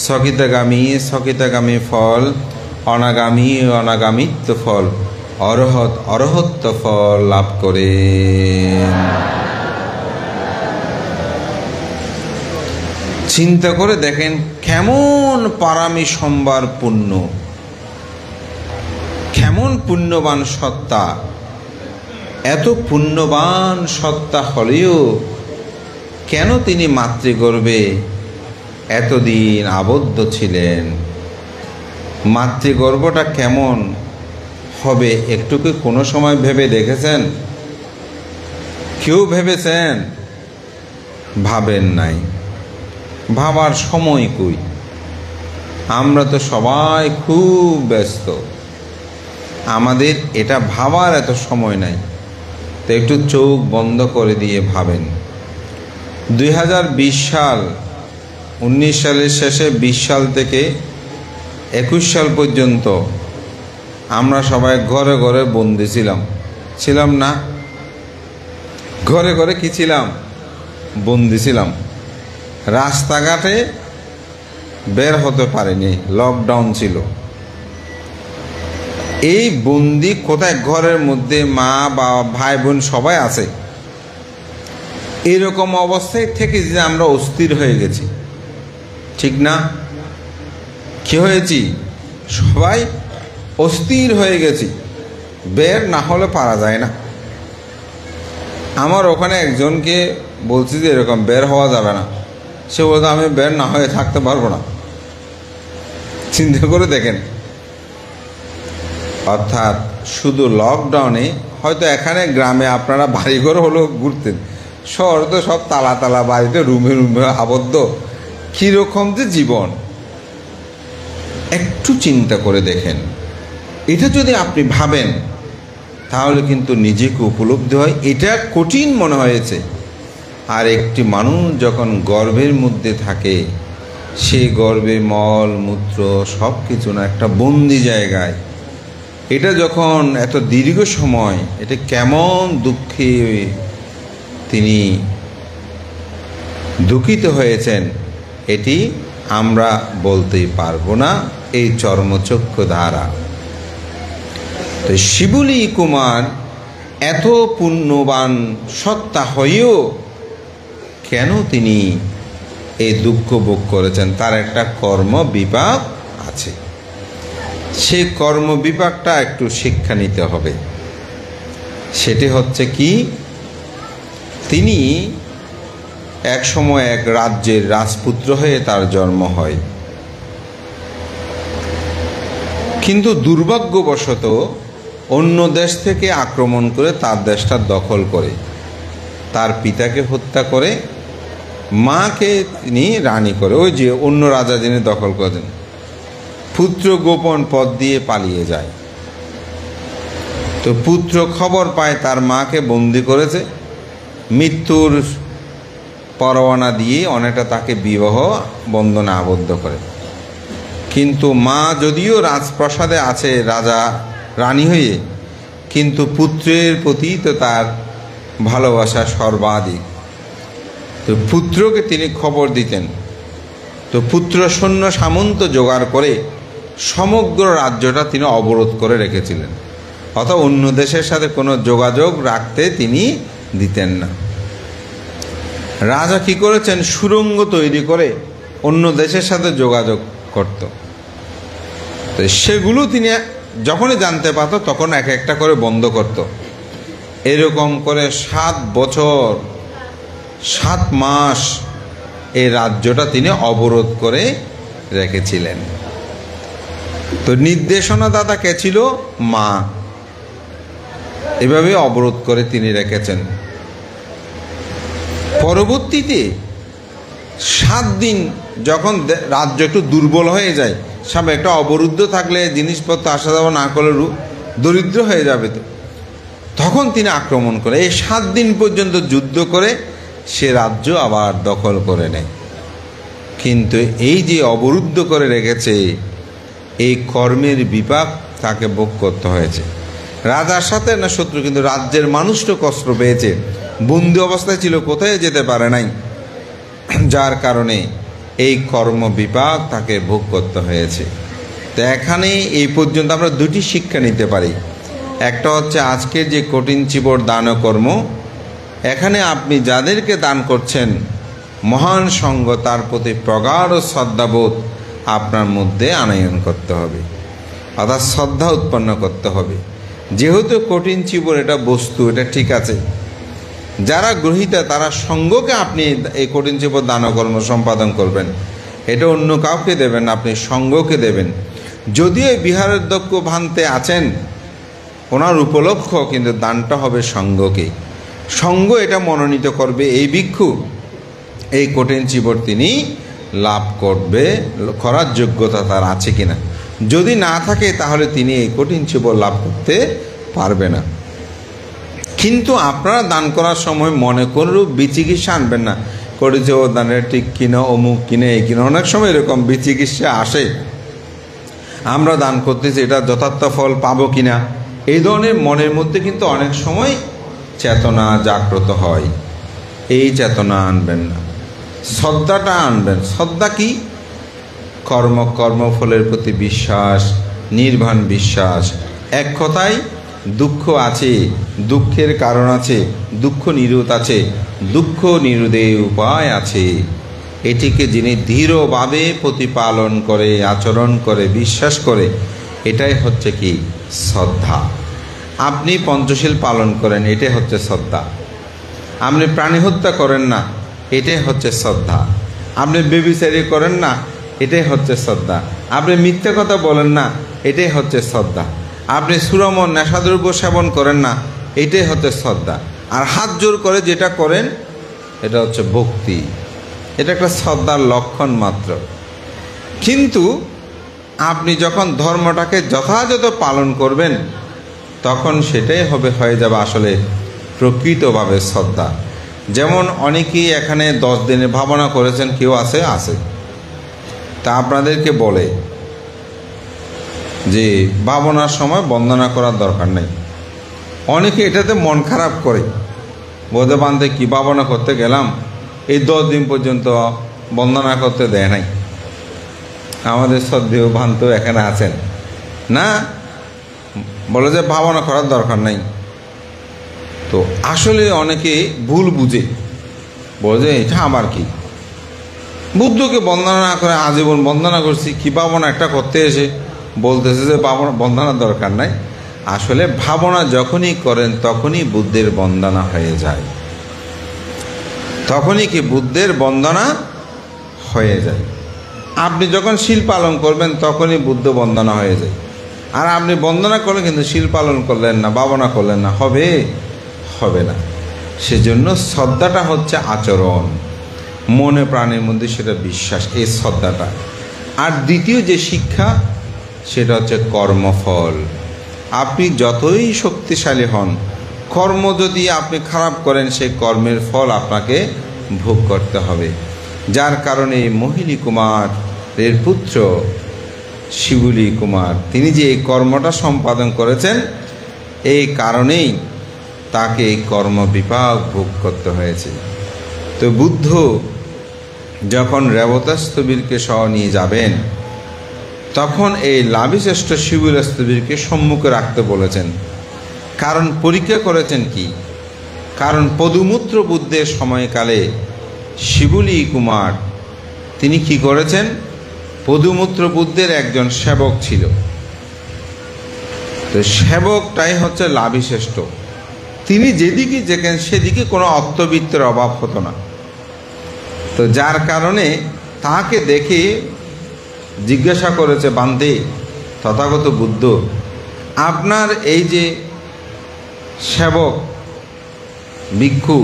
সকিতাগামী ফল, অনাগামিত্ব ফল, অরহত্ব ফল লাভ করে। চিন্তা করে দেখেন কেমন পারামি সম্ভার পুণ্য, কেমন পুণ্যবান সত্তা। এত পুণ্যবান সত্তা হলেও কেন তিনি মাতৃগর্ভে এতদিন আবদ্ধ ছিলেন? মাতৃগর্ভটা কেমন হবে একটু কি কোনো সময় ভেবে দেখেছেন? কেউ ভেবেছেন? ভাবেন নাই। ভাবার সময় কই? আমরা তো সবাই খুব ব্যস্ত, আমাদের এটা ভাবার এত সময় নাই। তো একটু চোখ বন্ধ করে দিয়ে ভাবেন, 2020 সাল, 19 সালের শেষে 20 সাল থেকে 21 সাল পর্যন্ত আমরা সবাই ঘরে ঘরে বন্দি ছিলাম না? ঘরে ঘরে কি ছিলাম? বন্দি ছিলাম। রাস্তাঘাটে বের হতে পারিনি, লকডাউন ছিল। এই বন্দি কোথায়? ঘরের মধ্যে মা বাবা ভাই বোন সবাই আছে। এরকম অবস্থায় থেকে যে আমরা অস্থির হয়ে গেছি, ঠিক না? কি হয়েছি? সবাই অস্থির হয়ে গেছি, বের না হলে পারা যায় না। আমার ওখানে একজনকে বলছি যে এরকম বের হওয়া যাবে না, সে বলতো আমি বের না হয়ে থাকতে পারবো না। চিন্তা করে দেখেন, অর্থাৎ শুধু লকডাউনে হয়তো এখানে গ্রামে আপনারা বাড়িঘর হলেও ঘুরতেন, শহর তো সব তালা বাড়িতে রুমে আবদ্ধ। কীরকম যে জীবন, একটু চিন্তা করে দেখেন। এটা যদি আপনি ভাবেন তাহলে কিন্তু নিজেকে উপলব্ধি হয় এটা কঠিন মনে হয়েছে। আর একটি মানুষ যখন গর্ভের মধ্যে থাকে, সে গর্ভে মল মূত্র সব কিছু না একটা বন্দি জায়গায়, এটা যখন এত দীর্ঘ সময়, এটা কেমন দুঃখে তিনি দুঃখিত হয়েছেন এটি আমরা বলতেই পারবো না এই চর্মচক্ষু দ্বারা। তো শিবুলি কুমার এত পুণ্যবান সত্তা হয়েও কেন তিনি এই দুঃখ ভোগ করেছেন? তার একটা কর্ম বিপাক আছে, সেই কর্ম বিপাকটা একটু শিক্ষা নিতে হবে। সেটি হচ্ছে কি, তিনি এক সময় এক রাজ্যের রাজপুত্র হয়ে তার জন্ম হয়, কিন্তু দুর্ভাগ্যবশত অন্য দেশ থেকে আক্রমণ করে তার দেশটা দখল করে, তার পিতাকে হত্যা করে, মাকে তিনি রানী করে, ওই যে অন্য রাজা যিনি দখল করেন। পুত্র গোপন পথ দিয়ে পালিয়ে যায়। তো পুত্র খবর পায় তার মাকে বন্দি করেছে, মৃত্যুর পরোয়ানা দিয়ে অনেকটা তাকে বিবাহ বন্ধনে আবদ্ধ করে। কিন্তু মা যদিও রাজপ্রাসাদে আছে রাজা রানী হয়ে, কিন্তু পুত্রের প্রতি তো তার ভালোবাসা সর্বাধিক। তো পুত্রকে তিনি খবর দিতেন। তো পুত্র সৈন্য সামন্ত জোগাড় করে সমগ্র রাজ্যটা তিনি অবরোধ করে রেখেছিলেন। অথবা অন্য দেশের সাথে কোনো যোগাযোগ রাখতে তিনি দিতেন না। রাজা কি করেছেন, সুড়ঙ্গ তৈরি করে অন্য দেশের সাথে যোগাযোগ করত। তো সেগুলো তিনি যখনই জানতে পারত তখন এক একটা করে বন্ধ করত। এরকম করে 7 বছর 7 মাস এই রাজ্যটা তিনি অবরোধ করে রেখেছিলেন। তো নির্দেশনাদাতা কে ছিল? মা। এভাবে অবরোধ করে তিনি রেখেছেন। পরবর্তীতে 7 দিন যখন রাজ্য একটু দুর্বল হয়ে যায়, সামনে একটা অবরুদ্ধ থাকলে জিনিসপত্র আসা যাওয়া না করলে দরিদ্র হয়ে যাবে, তো তখন তিনি আক্রমণ করে এই 7 দিন পর্যন্ত যুদ্ধ করে সে রাজ্য আবার দখল করে নেয়। কিন্তু এই যে অবরুদ্ধ করে রেখেছে, এই কর্মের বিপাক তাকে ভোগ করতে হয়েছে। রাজার সাথে না শত্রু, কিন্তু রাজ্যের মানুষও কষ্ট পেয়েছে। বন্দি অবস্থায় ছিল, কোথায় যেতে পারে নাই, যার কারণে এই কর্ম বিপাক তাকে ভোগ করতে হয়েছে। তো এখানে এই পর্যন্ত আমরা 2টি শিক্ষা নিতে পারি। একটা হচ্ছে আজকের যে কঠিন চিবর দান কর্ম, এখানে আপনি যাদেরকে দান করছেন মহান সঙ্গ, তার প্রতি প্রগাঢ় শ্রদ্ধাবোধ আপনার মধ্যে আনয়ন করতে হবে, অর্থাৎ শ্রদ্ধা উৎপন্ন করতে হবে। যেহেতু কঠিন চিবর এটা বস্তু, এটা ঠিক আছে, যারা গ্রহীতা তারা সঙ্গকে আপনি এই কঠিন চিবর দান কর্ম সম্পাদন করবেন, এটা অন্য কাউকে দেবেন, আপনি সঙ্গকে দেবেন। যদিও এই বিহারাধ্যক্ষ ভান্তে আছেন, ওনার উপলক্ষ কিন্তু দানটা হবে সঙ্গকে। সঙ্গ এটা মনোনীত করবে এই ভিক্ষু এই কঠিন চিবর তিনি লাভ করবে, করার যোগ্যতা তার আছে কিনা। যদি না থাকে তাহলে তিনি এই কঠিন চিবর লাভ করতে পারবে না। কিন্তু আপনারা দান করার সময় মনে করলেও বিচিকিৎসা আনবেন না, করেছে ও দানের ঠিক কিনা, অমুক কিনে এই কিনা। অনেক সময় এরকম বিচিকিৎসা আসে, আমরা দান করতেছি, এটা যথার্থ ফল পাবো কিনা, এই ধরনের মনের মধ্যে কিন্তু অনেক সময় চেতনা জাগ্রত হয়। এই চেতনা আনবেন না, শ্রদ্ধাটা আনবেন। শ্রদ্ধা কি? কর্মফলের প্রতি বিশ্বাস, নির্বাণ বিশ্বাস। এক কথায় দুঃখ আছে, দুঃখের কারণ আছে, দুঃখ নিরোধ আছে, দুঃখ নিরোধের উপায় আছে। এটিকে যিনি দৃঢ়ভাবে প্রতিপালন করে, আচরণ করে, বিশ্বাস করে, এটাই হচ্ছে কি? শ্রদ্ধা। আপনি পঞ্চশীল পালন করেন, এটাই হচ্ছে শ্রদ্ধা। আপনি প্রাণী হত্যা করেন না, এটাই হচ্ছে শ্রদ্ধা। আপনি ব্যভিচারী করেন না, এটাই হচ্ছে শ্রদ্ধা। আপনি মিথ্যা কথা বলেন না, এটাই হচ্ছে শ্রদ্ধা। আপনি সুরম নেশাদ্রব্য সেবন করেন না, এটাই হচ্ছে শ্রদ্ধা। আর হাত জোর করে যেটা করেন এটা হচ্ছে ভক্তি, এটা একটা শ্রদ্ধার লক্ষণ মাত্র। কিন্তু আপনি যখন ধর্মটাকে যথাযথ পালন করবেন তখন সেটাই হয়ে যাবে আসলে প্রকৃতভাবে শ্রদ্ধা। যেমন অনেকেই এখানে 10 দিনের ভাবনা করেছেন, কেউ আছে তা আপনাদেরকে বলে যে ভাবনার সময় বন্দনা করার দরকার নেই। অনেকে এটাতে মন খারাপ করে, বোধে বান্ধে কি ভাবনা করতে গেলাম, এই 10 দিন পর্যন্ত বন্দনা করতে দেয় নাই। আমাদের শ্রদ্ধেয় ভান্ত এখানে আছেন না, বলে যে ভাবনা করার দরকার নাই। তো আসলে অনেকে ভুল বুঝে, বলে যে এটা আবার কি, বুদ্ধকে বন্দনা না করে আজীবন বন্দনা করছি, কি ভাবনা একটা করতে এসে বলতেছে যে বন্দনার দরকার নাই। আসলে ভাবনা যখনই করেন তখনই বুদ্ধের বন্দনা হয়ে যায়, তখনই কি বুদ্ধের বন্দনা হয়ে যায়। আপনি যখন শীল পালন করবেন তখনই বুদ্ধ বন্দনা হয়ে যায়। আর আপনি বন্দনা করলেন কিন্তু শীল পালন করলেন না, ভাবনা করলেন না, হবে না। সেজন্য শ্রদ্ধাটা হচ্ছে আচরণ, মনে প্রাণের মধ্যে সেটা বিশ্বাস, এই শ্রদ্ধাটা। আর দ্বিতীয় যে শিক্ষা সেটা হচ্ছে কর্মফল। আপনি যতই শক্তিশালী হন, কর্ম যদি আপনি খারাপ করেন সেই কর্মের ফল আপনাকে ভোগ করতে হবে। যার কারণে মোহিনী কুমারের পুত্র শিবুলি কুমার তিনি যে এই কর্মটা সম্পাদন করেছেন, এই কারণেই তাকে এই কর্ম বিপাক ভোগ করতে হয়েছে। তো বুদ্ধ যখন রেবতাস্থবিরকে সহ নিয়ে যাবেন তখন এই লাভিশ্রেষ্ঠ শিবুলস্থবিরকে সম্মুখে রাখতে বলেছেন। কারণ পরীক্ষা করেছেন কি? কারণ পদুমূত্র বুদ্ধের সময়কালে শিবুলি কুমার তিনি কি করেছেন? পদুমূত্র বুদ্ধের একজন সেবক ছিল। তো সেবকটাই হচ্ছে লাভিশ্রেষ্ঠ। তিনি যেদিকে যেতেন সেদিকে কোনো অর্থবিত্তের অভাব হতো না। তো যার কারণে তাকে দেখে জিজ্ঞাসা করেছে বান্দে তথাগত বুদ্ধ, আপনার এই যে সেবক ভিক্ষু,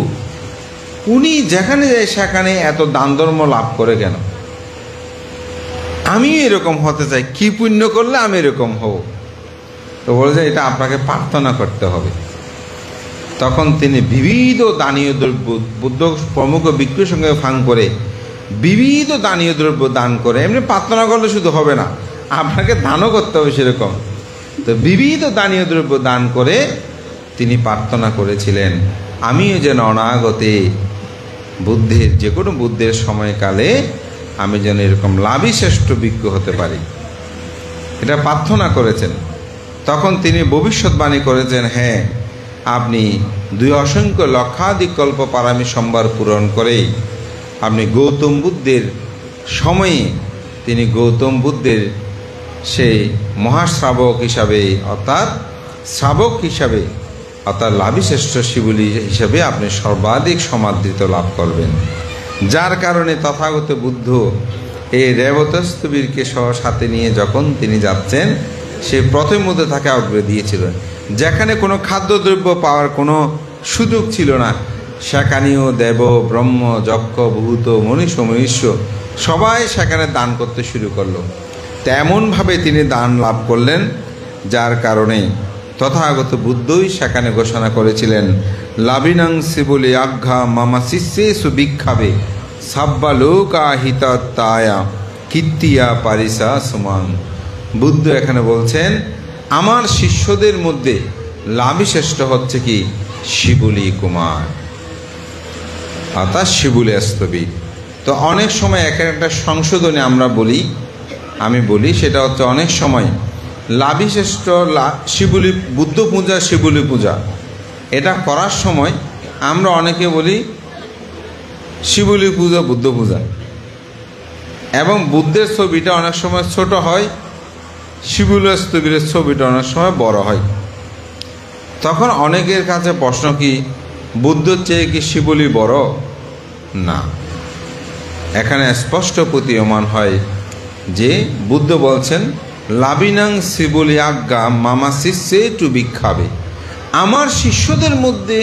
উনি যেখানে যায় সেখানে এত দান ধর্ম লাভ করে কেন? আমি এরকম হতে চাই, কি পুণ্য করলে আমি এরকম হব? তো বলেছে এটা আপনাকে প্রার্থনা করতে হবে। তখন তিনি বিবিধ দানীয় দ্রব্য, বুদ্ধ প্রমুখ ভিক্ষুর সঙ্গে ফাং করে বিবিধ দানীয় দ্রব্য দান করে, এমনি প্রার্থনা করলে শুধু হবে না, আপনাকে দানও করতে হবে সেরকম। তো বিবিধ দানীয় দ্রব্য দান করে তিনি প্রার্থনা করেছিলেন, আমিও যেন অনাগতে বুদ্ধের যে কোনো বুদ্ধের সময়কালে আমি যেন এরকম লাভিশ্রেষ্ঠ ভিক্ষু হতে পারি, এটা প্রার্থনা করেছেন। তখন তিনি ভবিষ্যৎবাণী করেছেন, হ্যাঁ আপনি 2 অসংখ্য লক্ষাধিক কল্প পারামি সম্ভার পূরণ করে আপনি গৌতম বুদ্ধের সময়ে তিনি গৌতম বুদ্ধের সেই মহাশ্রাবক হিসাবে অর্থাৎ শ্রাবক হিসাবে অর্থাৎ লাভিশ্রেষ্ঠ শিবুলি হিসাবে আপনি সর্বাধিক সমাদৃত লাভ করবেন। যার কারণে তথাগত বুদ্ধ এই রেবতস্থবীরকে সাথে নিয়ে যখন তিনি যাচ্ছেন, সে প্রথম মধ্যে তাকে আজ্ঞা দিয়েছিলেন, যেখানে কোনো খাদ্যদ্রব্য পাওয়ার কোনো সুযোগ ছিল না সেখানেও দেব ব্রহ্ম যক্ষ ভূত মনীষ মনুষ্য সবাই সেখানে দান করতে শুরু করলো। তেমনভাবে তিনি দান লাভ করলেন, যার কারণে তথাগত বুদ্ধই সেখানে ঘোষণা করেছিলেন, লাভিনাং শিবলি আজ্ঞা মামা শিষ্যে সুবিক্ষাবে সাব্বা লোকা হিতাত্তায়া কীর্তিয়া পারিসা সমান। বুদ্ধ এখানে বলছেন আমার শিষ্যদের মধ্যে লাভিশ্রেষ্ঠ হচ্ছে কি? শিবুলি কুমার অর্থাৎ শিবুলি স্থবির। তো অনেক সময় একটা সংশোধনে আমরা বলি, আমি বলি সেটা হচ্ছে অনেক সময় লাভিশ্রেষ্ঠ শিবুলি বুদ্ধ পূজা শিবুলি পূজা এটা করার সময় আমরা অনেকে বলি শিবুলি পূজা বুদ্ধ পূজা, এবং বুদ্ধের ছবিটা অনেক সময় ছোট হয়, শিবুলি স্থবিরের ছবিটা অনেক সময় বড় হয়। তখন অনেকের কাছে প্রশ্ন কি, বুদ্ধর চেয়ে কি শিবুলি বড়? না, এখানে স্পষ্ট প্রতীয়মান হয় যে বুদ্ধ বলছেন লাভিনাং শিবুলি আজ্ঞা মামা শিষ্যে টু বিক্ষাবে, আমার শিষ্যদের মধ্যে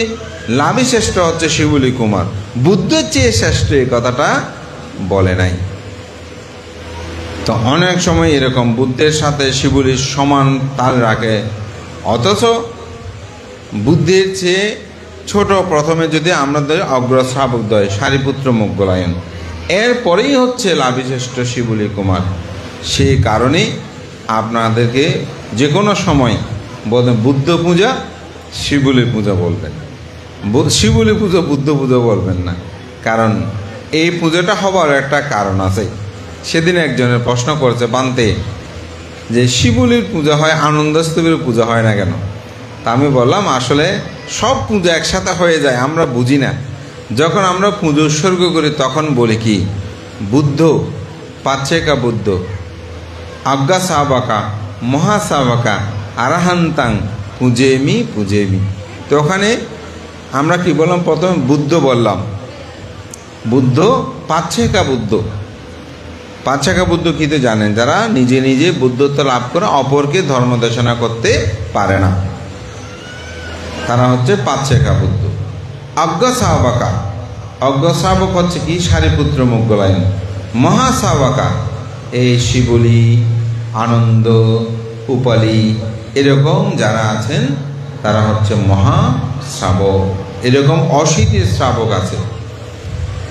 লাভিশ্রেষ্ঠ হচ্ছে শিবুলি কুমার, বুদ্ধের চেয়ে শ্রেষ্ঠ এই কথাটা বলে নাই। তো অনেক সময় এরকম বুদ্ধের সাথে শিবুলির সমান তাল রাখে, অথচ বুদ্ধের চেয়ে ছোট প্রথমে যদি আমাদের অগ্রশ্রাবকদ্বয় সারিপুত্র মোগলায়ন, এরপরেই হচ্ছে লাভিশ্রেষ্ঠ শিবুলি কুমার। সেই কারণে আপনাদেরকে যে কোনো সময় বলবেন বুদ্ধ পূজা শিবুলি পূজা বলবেন, শিবুলি পুজো বুদ্ধ পুজো বলবেন না, কারণ এই পুজোটা হবার একটা কারণ আছে। সেদিন একজনের প্রশ্ন করেছে বান্তে যে শিবুলির পূজা হয় আনন্দস্তবীর পূজা হয় না কেন? তা আমি বললাম আসলে সব পূজা একসাথে হয়ে যায়, আমরা বুঝি না। যখন আমরা পুজো উৎসর্গ করি তখন বলি কি বুদ্ধ পাচ্ছেকা বুদ্ধ আজ্ঞা সাবাকা মহাসাবাকা আরাহান্তাং পূজেমি পূজেমি। তো ওখানে আমরা কি বললাম? প্রথমে বুদ্ধ বললাম, বুদ্ধ পাচ্ছেকা বুদ্ধ। পাচ্ছেকা বুদ্ধ কি তো জানেন? যারা নিজে নিজে বুদ্ধত্ব লাভ করে অপরকে ধর্ম দেশনা করতে পারে না, তারা হচ্ছে পাচ্ছেকা বুদ্ধ। অজ্ঞাসাবাকা, অজ্ঞাসাবক হচ্ছে কি সারিপুত্র মোগলায়ন। মহাসাবাকা এই শিবলি আনন্দ উপালি এরকম যারা আছেন তারা হচ্ছে মহাশ্রাবক, এরকম অশীতির শ্রাবক আছে।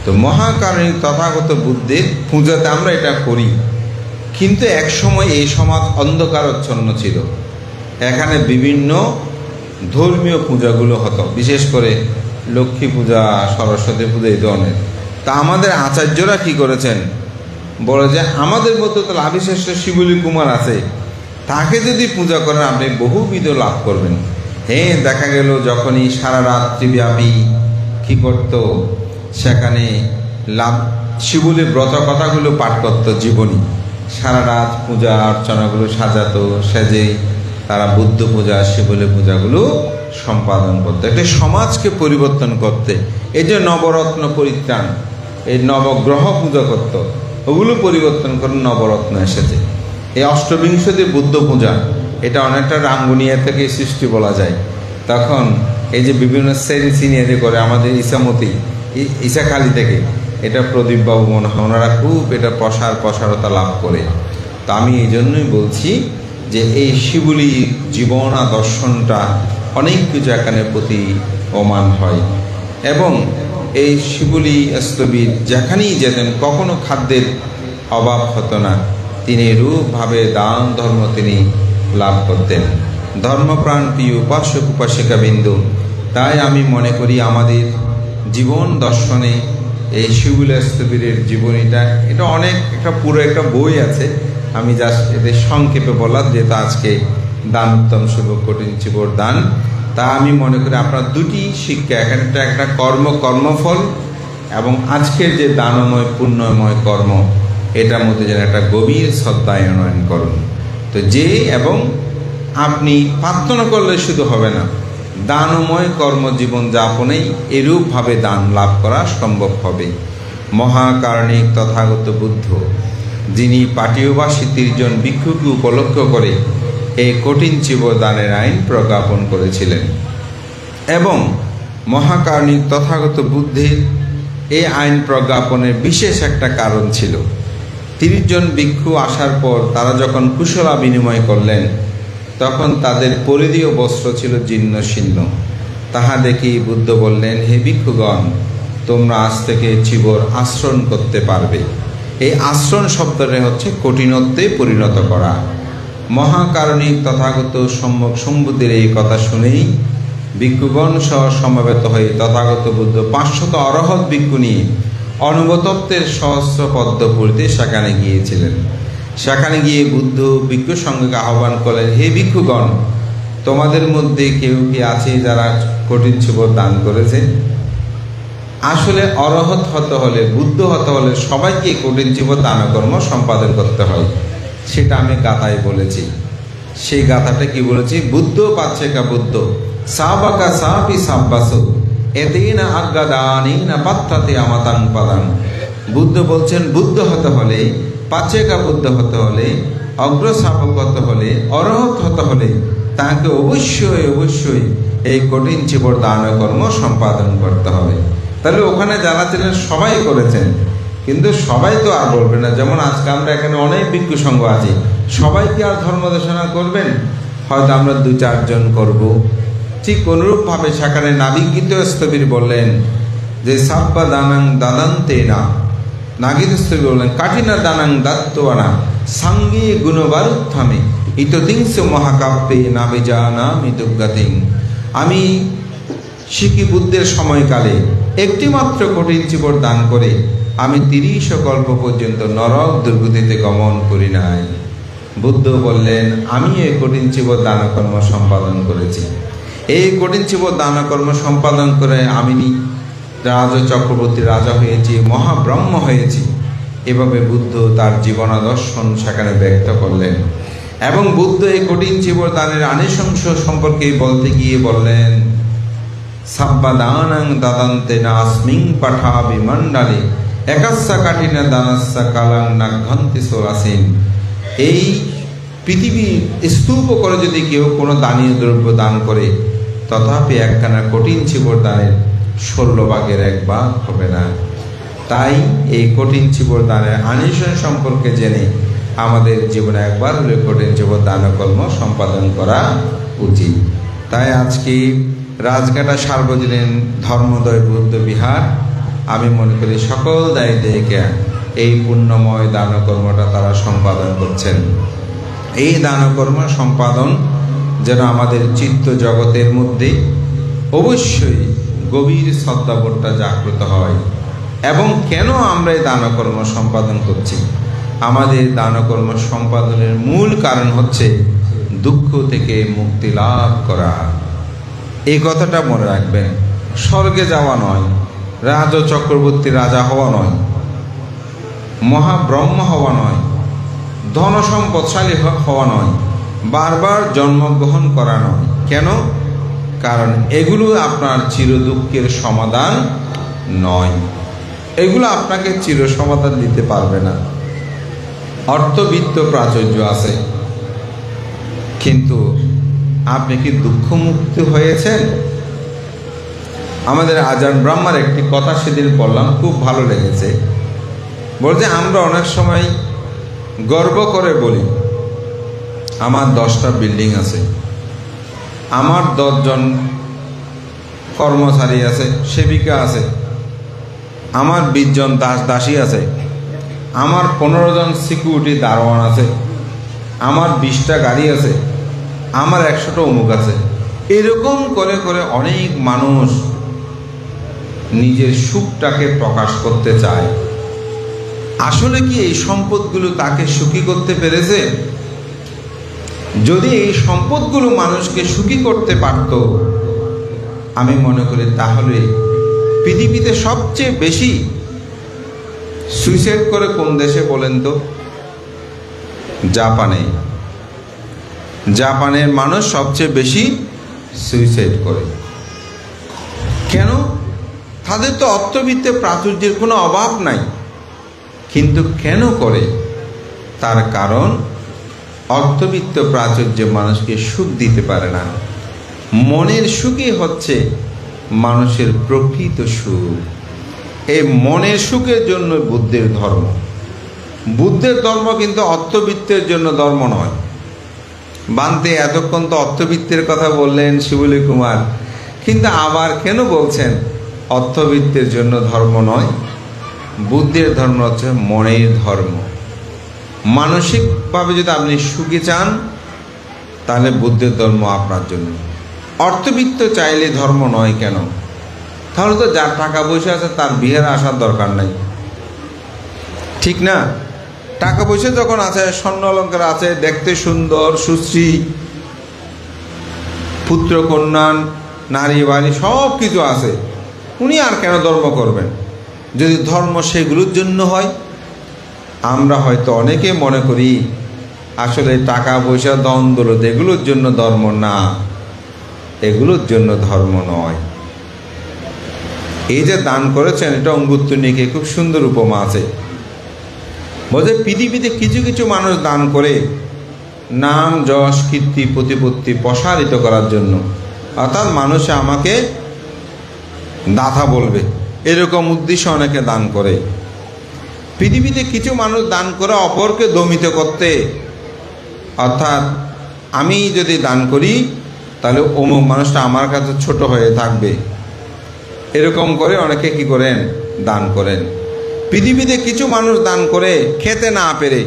তো মহাকারণী তথাগত বুদ্ধের পূজাতে আমরা এটা করি, কিন্তু এক সময় এই সমাজ অন্ধকারচ্ছন্ন ছিল, এখানে বিভিন্ন ধর্মীয় পূজাগুলো হতো, বিশেষ করে লক্ষ্মী পূজা সরস্বতী পূজা এই ধরনের। তা আমাদের আচার্যরা কি করেছেন, বলে যে আমাদের মধ্যে তো লাভিশ্রেষ্ঠ শিবুলি কুমার আছে, তাকে যদি পূজা করেন আপনি বহুবিধ লাভ করবেন। দেখা গেল যখনই সারা রাত্রিব্যাপী কি করত, সেখানে শিবুলের ব্রত কথাগুলো পাঠ করত জীবনী, সারা রাত পূজা অর্চনাগুলো সাজাতো, সেজে তারা বুদ্ধ পূজা শিবুলের পূজাগুলো সম্পাদন করতে, একটা সমাজকে পরিবর্তন করতে। এই যে নবরত্ন পরিত্রাণ, এই নবগ্রহ পূজা করত, ওগুলো পরিবর্তন করে নবরত্ন এসেছে। এই অষ্টবিংশতি বুদ্ধ পূজা, এটা অনেকটা রাঙ্গুনিয়া থেকে সৃষ্টি বলা যায়। তখন এই যে বিভিন্ন সিনিয়রে করে আমাদের ইসামতি ইসাখালি থেকে, এটা প্রদীপবাবু মনে হয় ওনারা খুব এটা প্রসারতা লাভ করে। তো আমি এই জন্যই বলছি যে এই শিবুলি জীবন আর দর্শনটা অনেক কিছু এখানে প্রতীয়মান হয়। এবং এই শিবুলি স্থবির যেখানেই যেতেন কখনো খাদ্যের অভাব হতো না। তিনি রূপভাবে দান ধর্ম তিনি লাভ করতেন। ধর্মপ্রাণ প্রিয় উপাসক উপাসিকা বিন্দু, তাই আমি মনে করি আমাদের জীবন দর্শনে এই শিবুলি স্থবিরের জীবনীটা, এটা অনেক পুরো একটা বই আছে। আমি জাস্ট এদের সংক্ষেপে বললাম, যেহেতু আজকে দান উত্তম শুভ কঠিন চিবর দান, তা আমি মনে করি আপনার দুটি শিক্ষা, এখানে একটা কর্মফল এবং আজকের যে দানময় পুণ্যময় কর্ম, এটার মধ্যে যেন একটা গভীর শ্রদ্ধায়নয়ন করুন। তো যে এবং আপনি প্রার্থনা করলে শুধু হবে না, দানময় কর্মজীবন যাপনেই এরূপভাবে দান লাভ করা সম্ভব হবে। মহাকারণিক তথাগত বুদ্ধ, যিনি পাটীয়বাসী 30 জন ভিক্ষুকে উপলক্ষ করে এই কঠিন চিবর দানের আইন প্রজ্ঞাপন করেছিলেন। এবং মহাকারণিক তথাগত বুদ্ধের এই আইন প্রজ্ঞাপনের বিশেষ একটা কারণ ছিল। 30 জন ভিক্ষু আসার পর তারা যখন কুশলা বিনিময় করলেন, তখন তাদের পরিধেয় বস্ত্র ছিল জীর্ণ শীর্ণ। তাহা দেখি বুদ্ধ বললেন, হে ভিক্ষুগণ, তোমরা আজ থেকে চিবর আশ্রণ করতে পারবে। এই আশ্রণ শব্দটা হচ্ছে কঠিনত্বে পরিণত করা। মহাকারণিক তথাগত সম্যক সম্বুদ্ধের এই কথা শুনেই ভিক্ষুগণ সহ সমবেত হয়ে তথাগত বুদ্ধ 500 অরহৎ ভিক্ষু নিয়ে অনুগতত্বের সহস্র পদ্মপুরীতে সেখানে গিয়েছিলেন। সেখানে গিয়ে বুদ্ধ ভিক্ষু সঙ্গকে আহ্বান করলেন, হে ভিক্ষুগণ, তোমাদের মধ্যে কেউ কি আছে যারা কঠিন চিবর দান করেছে? আসলে অরহৎ হতে হলে, বুদ্ধ হতে হলে সবাইকে কঠিন চিবর দানকর্ম সম্পাদন করতে হয়। সেটা আমি গাথায় বলেছি। সেই গাথাটা কি বলেছি? বুদ্ধ পাচ্ছেকা বুদ্ধ সাবাকা সাপি সাব্বাস এতেনা আজ্ঞাদানেনা পাত্রাতে আমাতাং পাদাং। বুদ্ধ বলছেন, বুদ্ধ হতে হলে, পাচ্ছেকা বুদ্ধ হতে হলে, অগ্রশাবক হতে হলে, অরহৎ হতে হলে তাকে অবশ্যই এই কঠিন চিবর দানকর্ম সম্পাদন করতে হবে। তাহলে ওখানে যারা ছিলেন সবাই করেছেন, কিন্তু সবাই তো আর বলবে না। যেমন আজকে আমরা এখানে অনেক ভিক্ষু সংঘ আছি, সবাই কি আর ধর্ম দেশনা করবেন? হয়তো আমরা 2-4 জন করব। ঠিক অনুরূপভাবে সেখানে নাবিগীত স্থবির বললেন যে সাব্বা দানাং দাদান্তে না, নাগিত স্থবির বললেন কাঠিনা দানাং দাত্তোয়ানা সাঙ্গে গুণবারুত্থামে ইততিংস মহাকাব্যে নাবিজানামি দুর্গাতিং। আমি শিখি বুদ্ধের সময়কালে একটি মাত্র কঠিন চিবর দান করে আমি 30 কল্প পর্যন্ত নরক দুর্গতিতে গমন করি নাই। বুদ্ধ বললেন, আমি এই কঠিন চিবর দানকর্ম সম্পাদন করেছি। এই কঠিন চিবর দানকর্ম সম্পাদন করে আমি রাজ চক্রবর্তী রাজা হয়েছি, মহাব্রহ্ম হয়েছি। এভাবে বুদ্ধ তার জীবনাদর্শন সেখানে ব্যক্ত করলেন। এবং বুদ্ধ এই কঠিন চিবর দানের আনিশংস সম্পর্কে বলতে গিয়ে বললেন, সাব্বা দানাং দাদান্তে নাস্মিং পাঠা বিমণ্ডালে একাস্যা কাঠিনা দানাস্যা কালাং নাঘন্তি সোরাসিন। এই পৃথিবী স্তূপ করে যদি কেউ কোনো দানীয় দ্রব্য দান করে, তথাপি একখানা কঠিন চিবর দানের 16 ভাগের 1 ভাগ হবে না। তাই এই কঠিন চিবর দানের আনিশন সম্পর্কে জেনে আমাদের জীবনে একবার হলে কঠিন চিবর দানকর্ম সম্পাদন করা উচিত। তাই আজকে রাজঘাটা সার্বজনীন ধর্মোদয় বৌদ্ধ বিহার, আমি মনে করি সকল দায়িত্বকে এই পুণ্যময় দানকর্মটা তারা সম্পাদন করছেন। এই দানকর্ম সম্পাদন যেন আমাদের চিত্ত জগতের মধ্যে অবশ্যই গভীর শ্রদ্ধাবোধটা জাগ্রত হয়। এবং কেন আমরা এই দানকর্ম সম্পাদন করছি? আমাদের দানকর্ম সম্পাদনের মূল কারণ হচ্ছে দুঃখ থেকে মুক্তি লাভ করা। এই কথাটা মনে রাখবেন। স্বর্গে যাওয়া নয়, রাজ চক্রবর্তী রাজা হওয়া নয়, মহাব্রহ্ম হওয়া নয়, ধন সম্পদশালী হওয়া নয়, বারবার জন্মগ্রহণ করা নয়। কেন? কারণ এগুলো আপনার চির দুঃখের সমাধান নয়, এগুলো আপনাকে চির সমাধান দিতে পারবে না। অর্থবিত্ত প্রাচুর্য আছে, কিন্তু আপনি কি দুঃখমুক্ত হয়েছেন? আমাদের আজান ব্রাহ্মার একটি কথা সেদিন পড়লাম, খুব ভালো লেগেছে। বলতে আমরা অনেক সময় গর্ব করে বলি আমার 10টা বিল্ডিং আছে, আমার 10 জন কর্মচারী আছে, সেবিকা আছে, আমার 20 জন দাস দাসী আছে, আমার 15 জন সিকিউরিটি দারোয়ান আছে, আমার 20টা গাড়ি আছে, আমার 100টা অমুক আছে। এরকম করে করে অনেক মানুষ নিজের সুখটাকে প্রকাশ করতে চায়। আসলে কি এই সম্পদগুলো তাকে সুখী করতে পেরেছে? যদি এই সম্পদগুলো মানুষকে সুখী করতে পারত, আমি মনে করি তাহলে পৃথিবীতে সবচেয়ে বেশি সুইসাইড করে কোন দেশে বলেন তো? জাপানে। জাপানের মানুষ সবচেয়ে বেশি সুইসাইড করে। কেন? তাদের তো অর্থবিত্তে প্রাচুর্যের কোনো অভাব নাই, কিন্তু কেন করে? তার কারণ অর্থবিত্ত প্রাচুর্য মানুষকে সুখ দিতে পারে না। মনের সুখই হচ্ছে মানুষের প্রকৃত সুখ। এই মনের সুখের জন্য বুদ্ধের ধর্ম। বুদ্ধের ধর্ম কিন্তু অর্থবিত্তের জন্য ধর্ম নয়। বান্তে এতক্ষণ তো অর্থবিত্তের কথা বললেন শিবলী কুমার, কিন্তু আবার কেন বলছেন অর্থবিত্তের জন্য ধর্ম নয়? বুদ্ধের ধর্ম হচ্ছে মনের ধর্ম। মানসিকভাবে যদি আপনি সুখী চান, তাহলে বুদ্ধের ধর্ম আপনার জন্য। অর্থবিত্ত চাইলে ধর্ম নয় কেন? তাহলে তো যার টাকা পয়সা আছে তার বিহারে আসার দরকার নাই, ঠিক না? টাকা পয়সা যখন আছে, স্বর্ণ অলঙ্কার আছে, দেখতে সুন্দর, সুশ্রী, পুত্র কন্যা, নারী বাড়ি সব কিছু আছে, উনি আর কেন ধর্ম করবেন? যদি ধর্ম সেগুলোর জন্য হয়। আমরা হয়তো অনেকে মনে করি আসলে টাকা পয়সা ধন দৌলত এগুলোর জন্য ধর্ম না, এগুলোর জন্য ধর্ম নয়। এই যে দান করেছেন, এটা অঙ্গুত্তরণীকে খুব সুন্দর উপমা আছে। বলছে পৃথিবীতে কিছু কিছু মানুষ দান করে নাম যশ কীর্তি প্রতিপত্তি প্রসারিত করার জন্য, অর্থাৎ মানুষে আমাকে দাতা বলবে, এরকম উদ্দেশ্যে অনেকে দান করে। পৃথিবীতে কিছু মানুষ দান করে অপরকে দমিত করতে, অর্থাৎ আমি যদি দান করি তাহলে অমুক মানুষটা আমার কাছে ছোট হয়ে থাকবে, এরকম করে অনেকে কি করেন? দান করেন। পৃথিবীতে কিছু মানুষ দান করে খেতে না পেরে,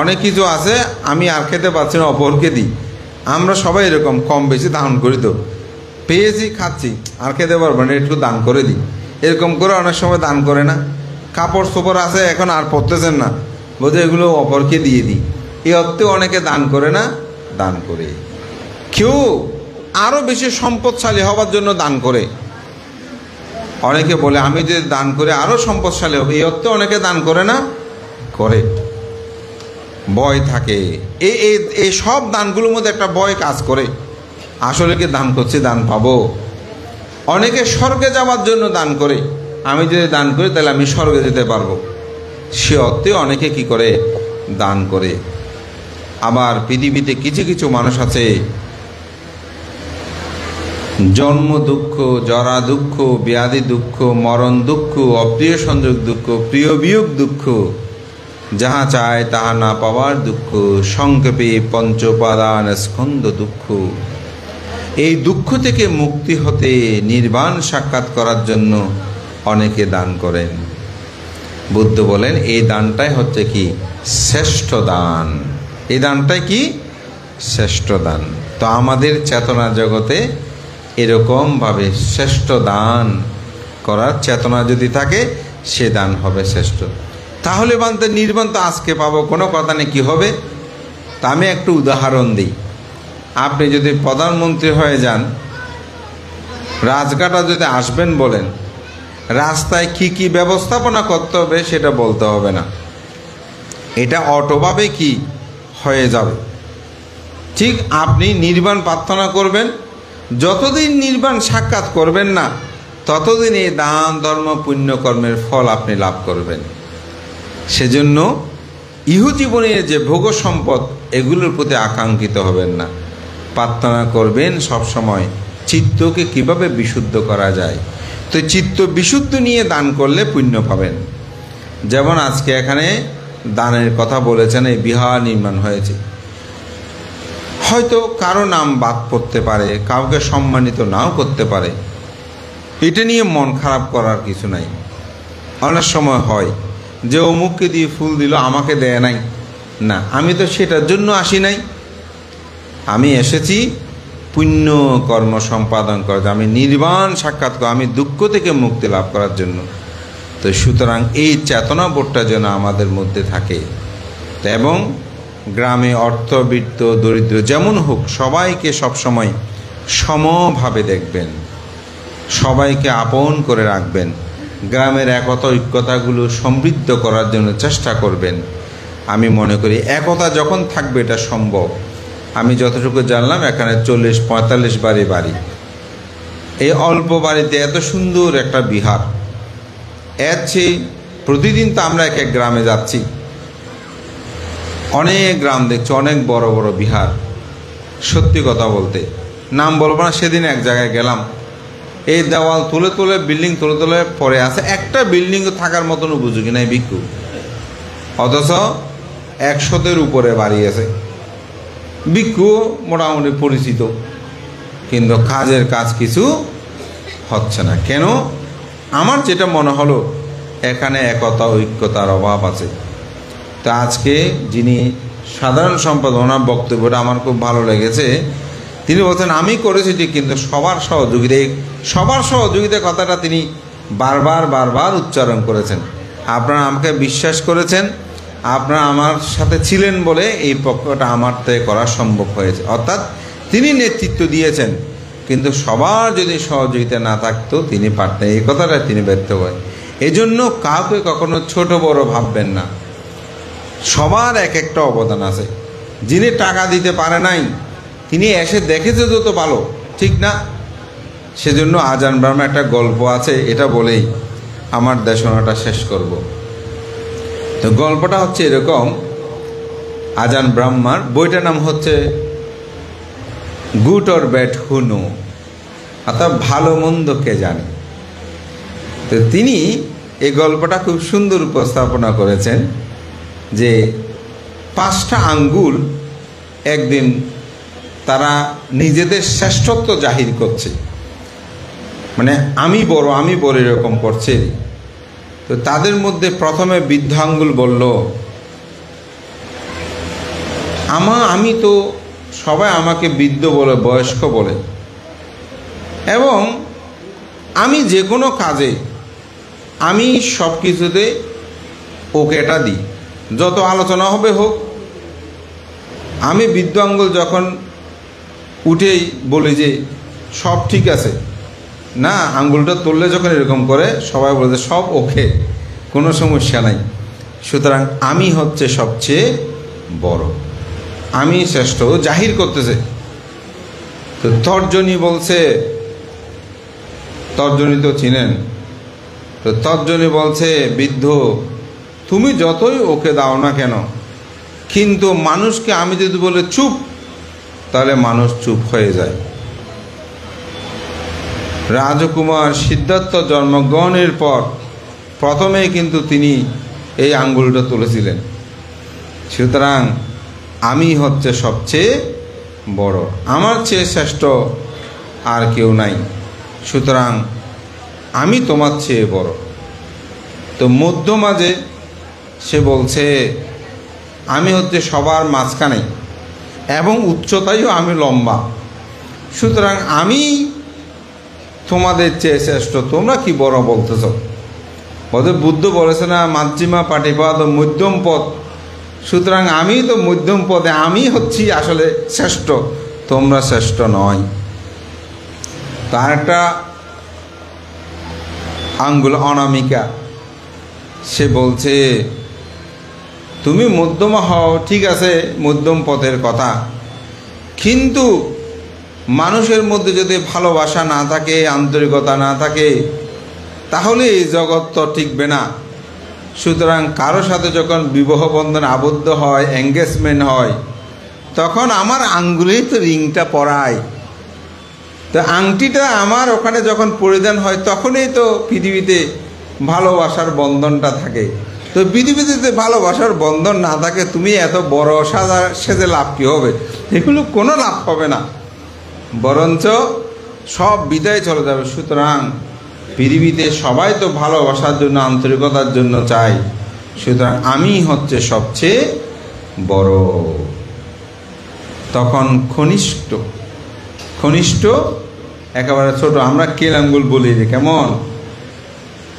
অনেক কিছু আছে আমি আর খেতে পারছি না, অপরকে দিই। আমরা সবাই এরকম কম বেশি দান করি, তো পেয়েছি খাচ্ছি আর খেতে পারবো না, একটু দান করে দিই, এরকম করে অনেক সময় দান করে না। কাপড় চোপড় আছে এখন আর পরতেছেন না, বলতে এগুলো অপরকে দিয়ে দিই, এই অর্থে অনেকে দান করে না? দান করে। কেউ আরও বেশি সম্পদশালী হওয়ার জন্য দান করে। অনেকে বলে আমি যদি দান করে আরও সম্পদশালী হবে, এই অর্থে অনেকে দান করে না? করে। ভয় থাকে। এই সব দানগুলোর মধ্যে একটা ভয় কাজ করে, আসলে কি দান করছি, দান পাবো। অনেকে স্বর্গে যাওয়ার জন্য দান করে, আমি যদি দান করি তাহলে আমি স্বর্গে যেতে পারবো, সে অর্থে অনেকে কি করে? দান করে। আবার পৃথিবীতে কিছু কিছু মানুষ আছে জন্ম দুঃখ, জরা দুঃখ, ব্যাধি দুঃখ, মরণ দুঃখ, অপ্রিয় সংযোগ দুঃখ, প্রিয় বিয়োগ দুঃখ, যাহা চায় তাহা না পাওয়ার দুঃখ, সংক্ষেপে পঞ্চ উপাদান স্কন্ধ দুঃখ। এই দুঃখ থেকে মুক্তি হতে নির্বাণ সাক্ষাৎ করার জন্য অনেকে দান করেন। বুদ্ধ বলেন এই দানটাই হচ্ছে কি? শ্রেষ্ঠ দান। এই দানটাই কি? শ্রেষ্ঠ দান। তো আমাদের চেতনা জগতে এরকমভাবে শ্রেষ্ঠ দান করার চেতনা যদি থাকে, সে দান হবে শ্রেষ্ঠ। তাহলে বান্তে নির্বাণ তো আজকে পাবো, কোনো কথা নেই, কী হবে? তা আমি একটু উদাহরণ দিই। আপনি যদি প্রধানমন্ত্রী হয়ে যান, রাজঘাটে যদি আসবেন বলেন, রাস্তায় কি কি ব্যবস্থাপনা করতে হবে সেটা বলতে হবে না, এটা অটোভাবে কি হয়ে যাবে। ঠিক আপনি নির্বাণ প্রার্থনা করবেন, যতদিন নির্বাণ সাক্ষাৎ করবেন না ততদিন এই দান ধর্ম পুণ্যকর্মের ফল আপনি লাভ করবেন। সেজন্য ইহজীবনের যে ভোগ সম্পদ এগুলোর প্রতি আকাঙ্ক্ষিত হবেন না, প্রার্থনা করবেন সবসময় চিত্তকে কিভাবে বিশুদ্ধ করা যায়। তো চিত্ত বিশুদ্ধ নিয়ে দান করলে পুণ্য পাবেন। যেমন আজকে এখানে দানের কথা বলেছেন, এই বিহার নির্মাণ হয়েছে, হয়তো কারো নাম বাদ পড়তে পারে, কাউকে সম্মানিত নাও করতে পারে, এটা নিয়ে মন খারাপ করার কিছু নাই। অনেক সময় হয় যে অমুককে দিয়ে ফুল দিল আমাকে দেয় নাই, না আমি তো সেটার জন্য আসি নাই, আমি এসেছি পুণ্য কর্ম সম্পাদন করতে, আমি নির্বাণ সাক্ষাৎ করে আমি দুঃখ থেকে মুক্তি লাভ করার জন্য। তো সুতরাং এই চেতনাবোধটা যেন আমাদের মধ্যে থাকে, এবং গ্রামে অর্থবিত্ত দরিদ্র যেমন হোক সবাইকে সবসময় সমভাবে দেখবেন, সবাইকে আপন করে রাখবেন, গ্রামের একতা ঐক্যতাগুলো সমৃদ্ধ করার জন্য চেষ্টা করবেন। আমি মনে করি একতা যখন থাকবে এটা সম্ভব। আমি যতটুকু জানলাম এখানে 40-45 বাড়ি, এই অল্প বাড়িতে এত সুন্দর একটা বিহার। এর চেয়ে প্রতিদিন তো আমরা এক এক গ্রামে যাচ্ছি, অনেক গ্রাম দেখছি, অনেক বড় বড় বিহার। সত্যি কথা বলতে নাম বলবো না, সেদিন এক জায়গায় গেলাম, এই দেওয়াল তুলে তুলে বিল্ডিং তুলে তুলে পড়ে আছে, একটা বিল্ডিং থাকার মতন উপযোগী নাই ভিক্ষু, অথচ 100-এর উপরে বাড়ি আছে। ভিক্ষু মোটামুটি পরিচিত, কিন্তু কাজের কাজ কিছু হচ্ছে না। কেন? আমার যেটা মনে হলো এখানে একতা ঐক্যতার অভাব আছে। তো আজকে যিনি সাধারণ সম্পাদক, ওনার বক্তব্যটা আমার খুব ভালো লেগেছে। তিনি বলছেন আমি করেছি ঠিক, কিন্তু সবার সহযোগিতার কথাটা তিনি বারবার উচ্চারণ করেছেন। আপনারা আমাকে বিশ্বাস করেছেন, আপনারা আমার সাথে ছিলেন বলে এই পক্ষটা আমার থেকে করা সম্ভব হয়েছে। অর্থাৎ তিনি নেতৃত্ব দিয়েছেন, কিন্তু সবার যদি সহযোগিতা না থাকতো তিনি পারতেন, এই কথাটা তিনি ব্যর্থ করেন। এই জন্য কাউকে কখনো ছোট বড় ভাববেন না, সবার এক একটা অবদান আছে। যিনি টাকা দিতে পারে নাই তিনি এসে দেখেছে যত ভালো, ঠিক না? সেজন্য আজান ব্রাহ্মা একটা গল্প আছে, এটা বলেই আমার দেশনাটা শেষ করব। তো গল্পটা হচ্ছে এরকম, আজান ব্রাহ্মার বইটার নাম হচ্ছে good or bad who no, অর্থাৎ ভালো মন্দ কে জানে। তো তিনি এই গল্পটা খুব সুন্দর উপস্থাপনা করেছেন যে 5টা আঙ্গুল একদিন তারা নিজেদের শ্রেষ্ঠত্ব জাহির করছে, মানে আমি বড় এরকম করছে। তো তাদের মধ্যে প্রথমে বৃদ্ধ আঙ্গুল বলল, আমি তো সবাই আমাকে বৃদ্ধ বলে, বয়স্ক বলে, এবং আমি যে কোনো কাজে আমি সব কিছুতে ওকেটা দিই, যত আলোচনা হবে হোক। আমি বৃদ্ধ আঙ্গুল যখন উঠেই বলি যে সব ঠিক আছে, না আঙ্গুলটা তুললে যখন এরকম করে সবাই বলে যে সব ওকে, কোনো সমস্যা নাই। সুতরাং আমি হচ্ছে সবচেয়ে বড়, আমি শ্রেষ্ঠ জাহির করতেছে। তো তর্জনী বলছে, তর্জনী তো চিনেন, তো তর্জনী বলছে বৃদ্ধ তুমি যতই ওকে দাও না কেন, কিন্তু মানুষকে আমি যদি বলে চুপ, তাহলে মানুষ চুপ হয়ে যায়। রাজকুমার সিদ্ধার্থ জন্মগ্রহণের পর প্রথমেই কিন্তু তিনি এই আঙ্গুলটা তুলেছিলেন। সুতরাং আমি হচ্ছে সবচেয়ে বড়, আমার চেয়ে শ্রেষ্ঠ আর কেউ নাই, সুতরাং আমি তোমার চেয়ে বড়। তো মধ্য মাঝে সে বলছে আমি হচ্ছে সবার মাঝখানে এবং উচ্চতায়ও আমি লম্বা, সুতরাং আমি তোমাদের চেয়ে শ্রেষ্ঠ, তোমরা কি বড় বলতেছ? ওদের বুদ্ধ বলেছে না মাধ্যমা পাটিপদ মধ্যম পদ, সুতরাং আমি তো মধ্যম পদে, আমি হচ্ছি আসলে শ্রেষ্ঠ, তোমরা শ্রেষ্ঠ নয়। তার একটা আঙ্গুল অনামিকা। সে বলছে, তুমি মধ্যমা হও, ঠিক আছে, মধ্যম পথের কথা, কিন্তু মানুষের মধ্যে যদি ভালোবাসা না থাকে, আন্তরিকতা না থাকে, তাহলে এই জগৎ তো টিকবে না। সুতরাং কারো সাথে যখন বিবাহ বন্ধন আবদ্ধ হয়, এঙ্গেজমেন্ট হয়, তখন আমার আঙ্গুলেই তো রিংটা পরায়, তো আংটিটা আমার ওখানে যখন পরিধান হয় তখনই তো পৃথিবীতে ভালোবাসার বন্ধনটা থাকে। তো পৃথিবীতে ভালোবাসার বন্ধন না থাকে, তুমি এত বড় সেজে লাভ কী হবে? এগুলো কোনো লাভ হবে না, বরঞ্চ সব বিদায় চলে যাবে। সুতরাং পৃথিবীতে সবাই তো ভালোবাসার জন্য, আন্তরিকতার জন্য চাই, সুতরাং আমি হচ্ছে সবচেয়ে বড়। তখন কনিষ্ঠ একেবারে ছোট, আমরা কেল আঙ্গুল বলি যে কেমন।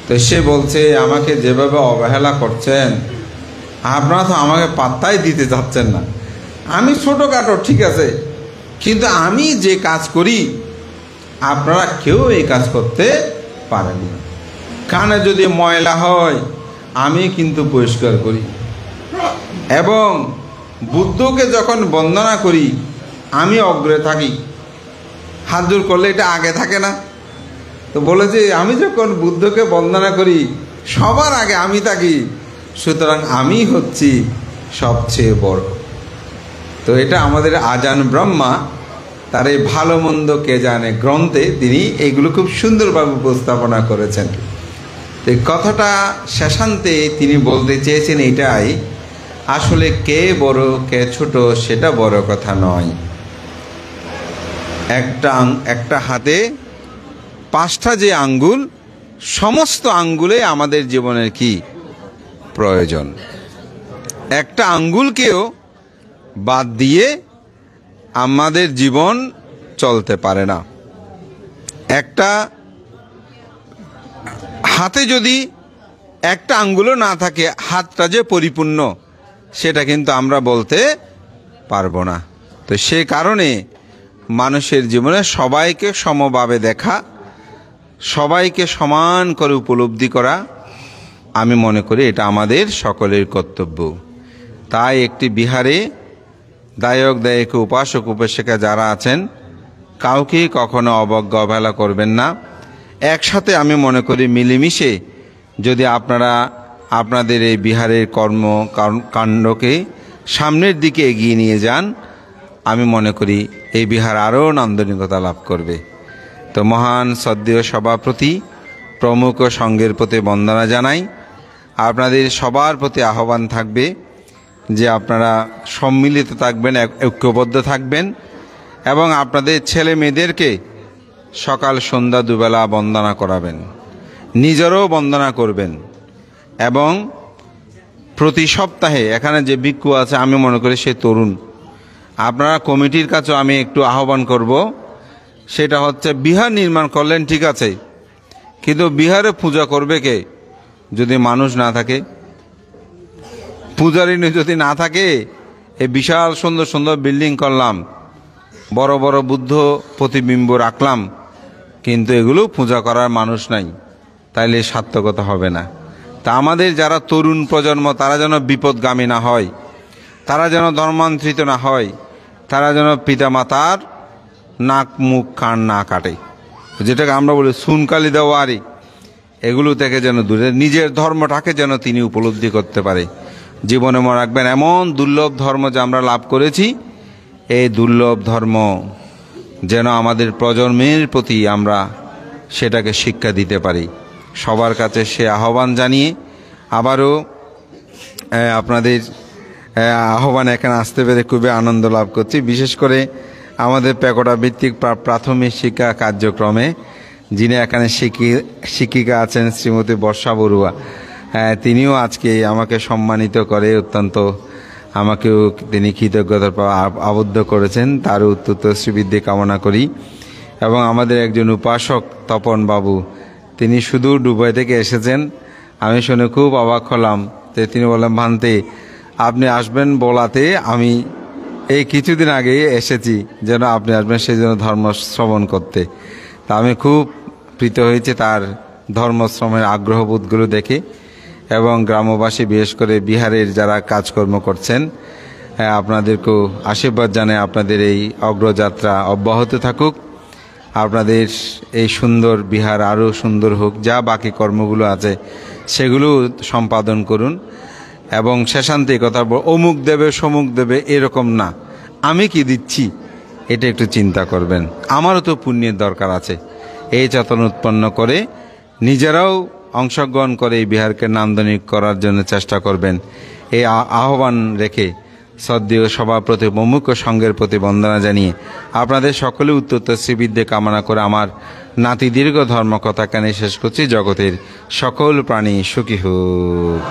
তো সে বলছে, আমাকে যেভাবে অবহেলা করছেন, আপনারা তো আমাকে পাত্তাই দিতে চাচ্ছেন না। আমি ছোটোখাটো ঠিক আছে, কিন্তু আমি যে কাজ করি আপনারা কেউ এই কাজ করতে পারেন না। কানে যদি ময়লা হয় আমি কিন্তু পরিষ্কার করি, এবং বুদ্ধকে যখন বন্দনা করি আমি অগ্রে থাকি। হাত জোর করলে এটা আগে থাকে না? তো বলেছে, আমি যখন বুদ্ধকে বন্দনা করি সবার আগে আমি থাকি, সুতরাং আমি হচ্ছি সবচেয়ে বড়। তো এটা আমাদের আজান ব্রহ্মা তার এই ভালো মন্দ কে জানে গ্রন্থে তিনি এইগুলো খুব সুন্দরভাবে উপস্থাপনা করেছেন। এই কথাটা শেষান্তে তিনি বলতে চেয়েছেন এটাই, আসলে কে বড় কে ছোট সেটা বড় কথা নয়। একটা হাতে 5টা যে আঙ্গুল, সমস্ত আঙ্গুলে আমাদের জীবনের কি প্রয়োজন। একটা আঙ্গুলকেও বাদ দিয়ে আমাদের জীবন চলতে পারে না। একটা হাতে যদি একটা আঙ্গুলও না থাকে, হাতটা যে পরিপূর্ণ সেটা কিন্তু আমরা বলতে পারবো না। তো সে কারণে মানুষের জীবনে সবাইকে সমভাবে দেখা, সবাইকে সমান করে উপলব্ধি করা, আমি মনে করি এটা আমাদের সকলের কর্তব্য। তাই একটি বিহারে দায়ক দায়িকা, উপাসক উপাসিকা যারা আছেন, কাউকে কখনো অবজ্ঞা অবহেলা করবেন না। একসাথে আমি মনে করি মিলেমিশে যদি আপনারা আপনাদের এই বিহারের কাণ্ডকে সামনের দিকে এগিয়ে নিয়ে যান, আমি মনে করি এই বিহার আরও নান্দনিকতা লাভ করবে। তো মহান শ্রদ্ধেয় সভাপতি প্রমুখ সঙ্গের প্রতি বন্দনা জানাই। আপনাদের সবার প্রতি আহ্বান থাকবে যে আপনারা সম্মিলিত থাকবেন, ঐক্যবদ্ধ থাকবেন, এবং আপনাদের ছেলে মেয়েদেরকে সকাল সন্ধ্যা দুবেলা বন্দনা করাবেন, নিজেরও বন্দনা করবেন। এবং প্রতি সপ্তাহে এখানে যে ভিক্ষু আছে আমি মনে করি সে তরুণ, আপনারা কমিটির কাছেও আমি একটু আহ্বান করব, সেটা হচ্ছে বিহার নির্মাণ করলেন ঠিক আছে, কিন্তু বিহারে পূজা করবে কে যদি মানুষ না থাকে? পূজারী যদি না থাকে, এই বিশাল সুন্দর সুন্দর বিল্ডিং করলাম, বড় বড় বুদ্ধ প্রতিবিম্ব রাখলাম, কিন্তু এগুলো পূজা করার মানুষ নাই, তাইলে সার্থকতা হবে না। তা আমাদের যারা তরুণ প্রজন্ম তারা যেন বিপদগামী না হয়, তারা যেন ধর্মান্তরিত না হয়, তারা যেন পিতামাতার নাক মুখ কান না কাটে, যেটাকে আমরা বলি সুনকালি দেওয়ারি, এগুলো থেকে যেন দূরে, নিজের ধর্মটাকে যেন তিনি উপলব্ধি করতে পারে। জীবনে মনে রাখবেন, এমন দুর্লভ ধর্ম যে আমরা লাভ করেছি, এই দুর্লভ ধর্ম যেন আমাদের প্রজন্মের প্রতি আমরা সেটাকে শিক্ষা দিতে পারি। সবার কাছে সে আহ্বান জানিয়ে আবারও আপনাদের আহ্বান এখানে আসতে পেরে খুবই আনন্দ লাভ করছি। বিশেষ করে আমাদের পেকোটা ভিত্তিক প্রাথমিক শিক্ষা কার্যক্রমে যিনি এখানে শিক্ষিকা আছেন শ্রীমতী বর্ষা বড়ুয়া, তিনিও আজকে আমাকে সম্মানিত করে অত্যন্ত আমাকেও তিনি কৃতজ্ঞতার আবদ্ধ করেছেন, তার উত্তর শ্রীবৃদ্ধি কামনা করি। এবং আমাদের একজন উপাসক তপন বাবু, তিনি সুদূর দুবাই থেকে এসেছেন, আমি শুনে খুব অবাক হলাম। তো তিনি বললেন, ভান্তে আপনি আসবেন বলাতে আমি এই কিছুদিন আগেই এসেছি যেন আপনি আসবেন সেই জন্য ধর্ম শ্রবণ করতে। তা আমি খুব প্রীত হয়েছে তার ধর্মশ্রমের আগ্রহবোধগুলো দেখে এবং গ্রামবাসী বিশেষ করে বিহারের যারা কাজকর্ম করছেন আপনাদেরকেও আশীর্বাদ জানাই, আপনাদের এই অগ্রযাত্রা অব্যাহত থাকুক, আপনাদের এই সুন্দর বিহার আরও সুন্দর হোক, যা বাকি কর্মগুলো আছে সেগুলো সম্পাদন করুন এবং শেষান্তে কথা অমুক দেবে সমুক দেবে এরকম না, আমি কি দিচ্ছি এটা একটু চিন্তা করবেন। আমারও তো পুণ্যের দরকার আছে, এই চেতনা উৎপন্ন করে নিজেরাও অংশগ্রহণ করে এই বিহারকে নান্দনিক করার জন্য চেষ্টা করবেন। এই আহ্বান রেখে শ্রদ্ধেয় সভাপতি প্রমুখ সংঘের প্রতি বন্দনা জানিয়ে আপনাদের সকলে উত্তর শ্রীবৃদ্ধি কামনা করে আমার নাতি দীর্ঘ ধর্মকথা কেন শেষ করছি। জগতের সকল প্রাণী সুখী হোক।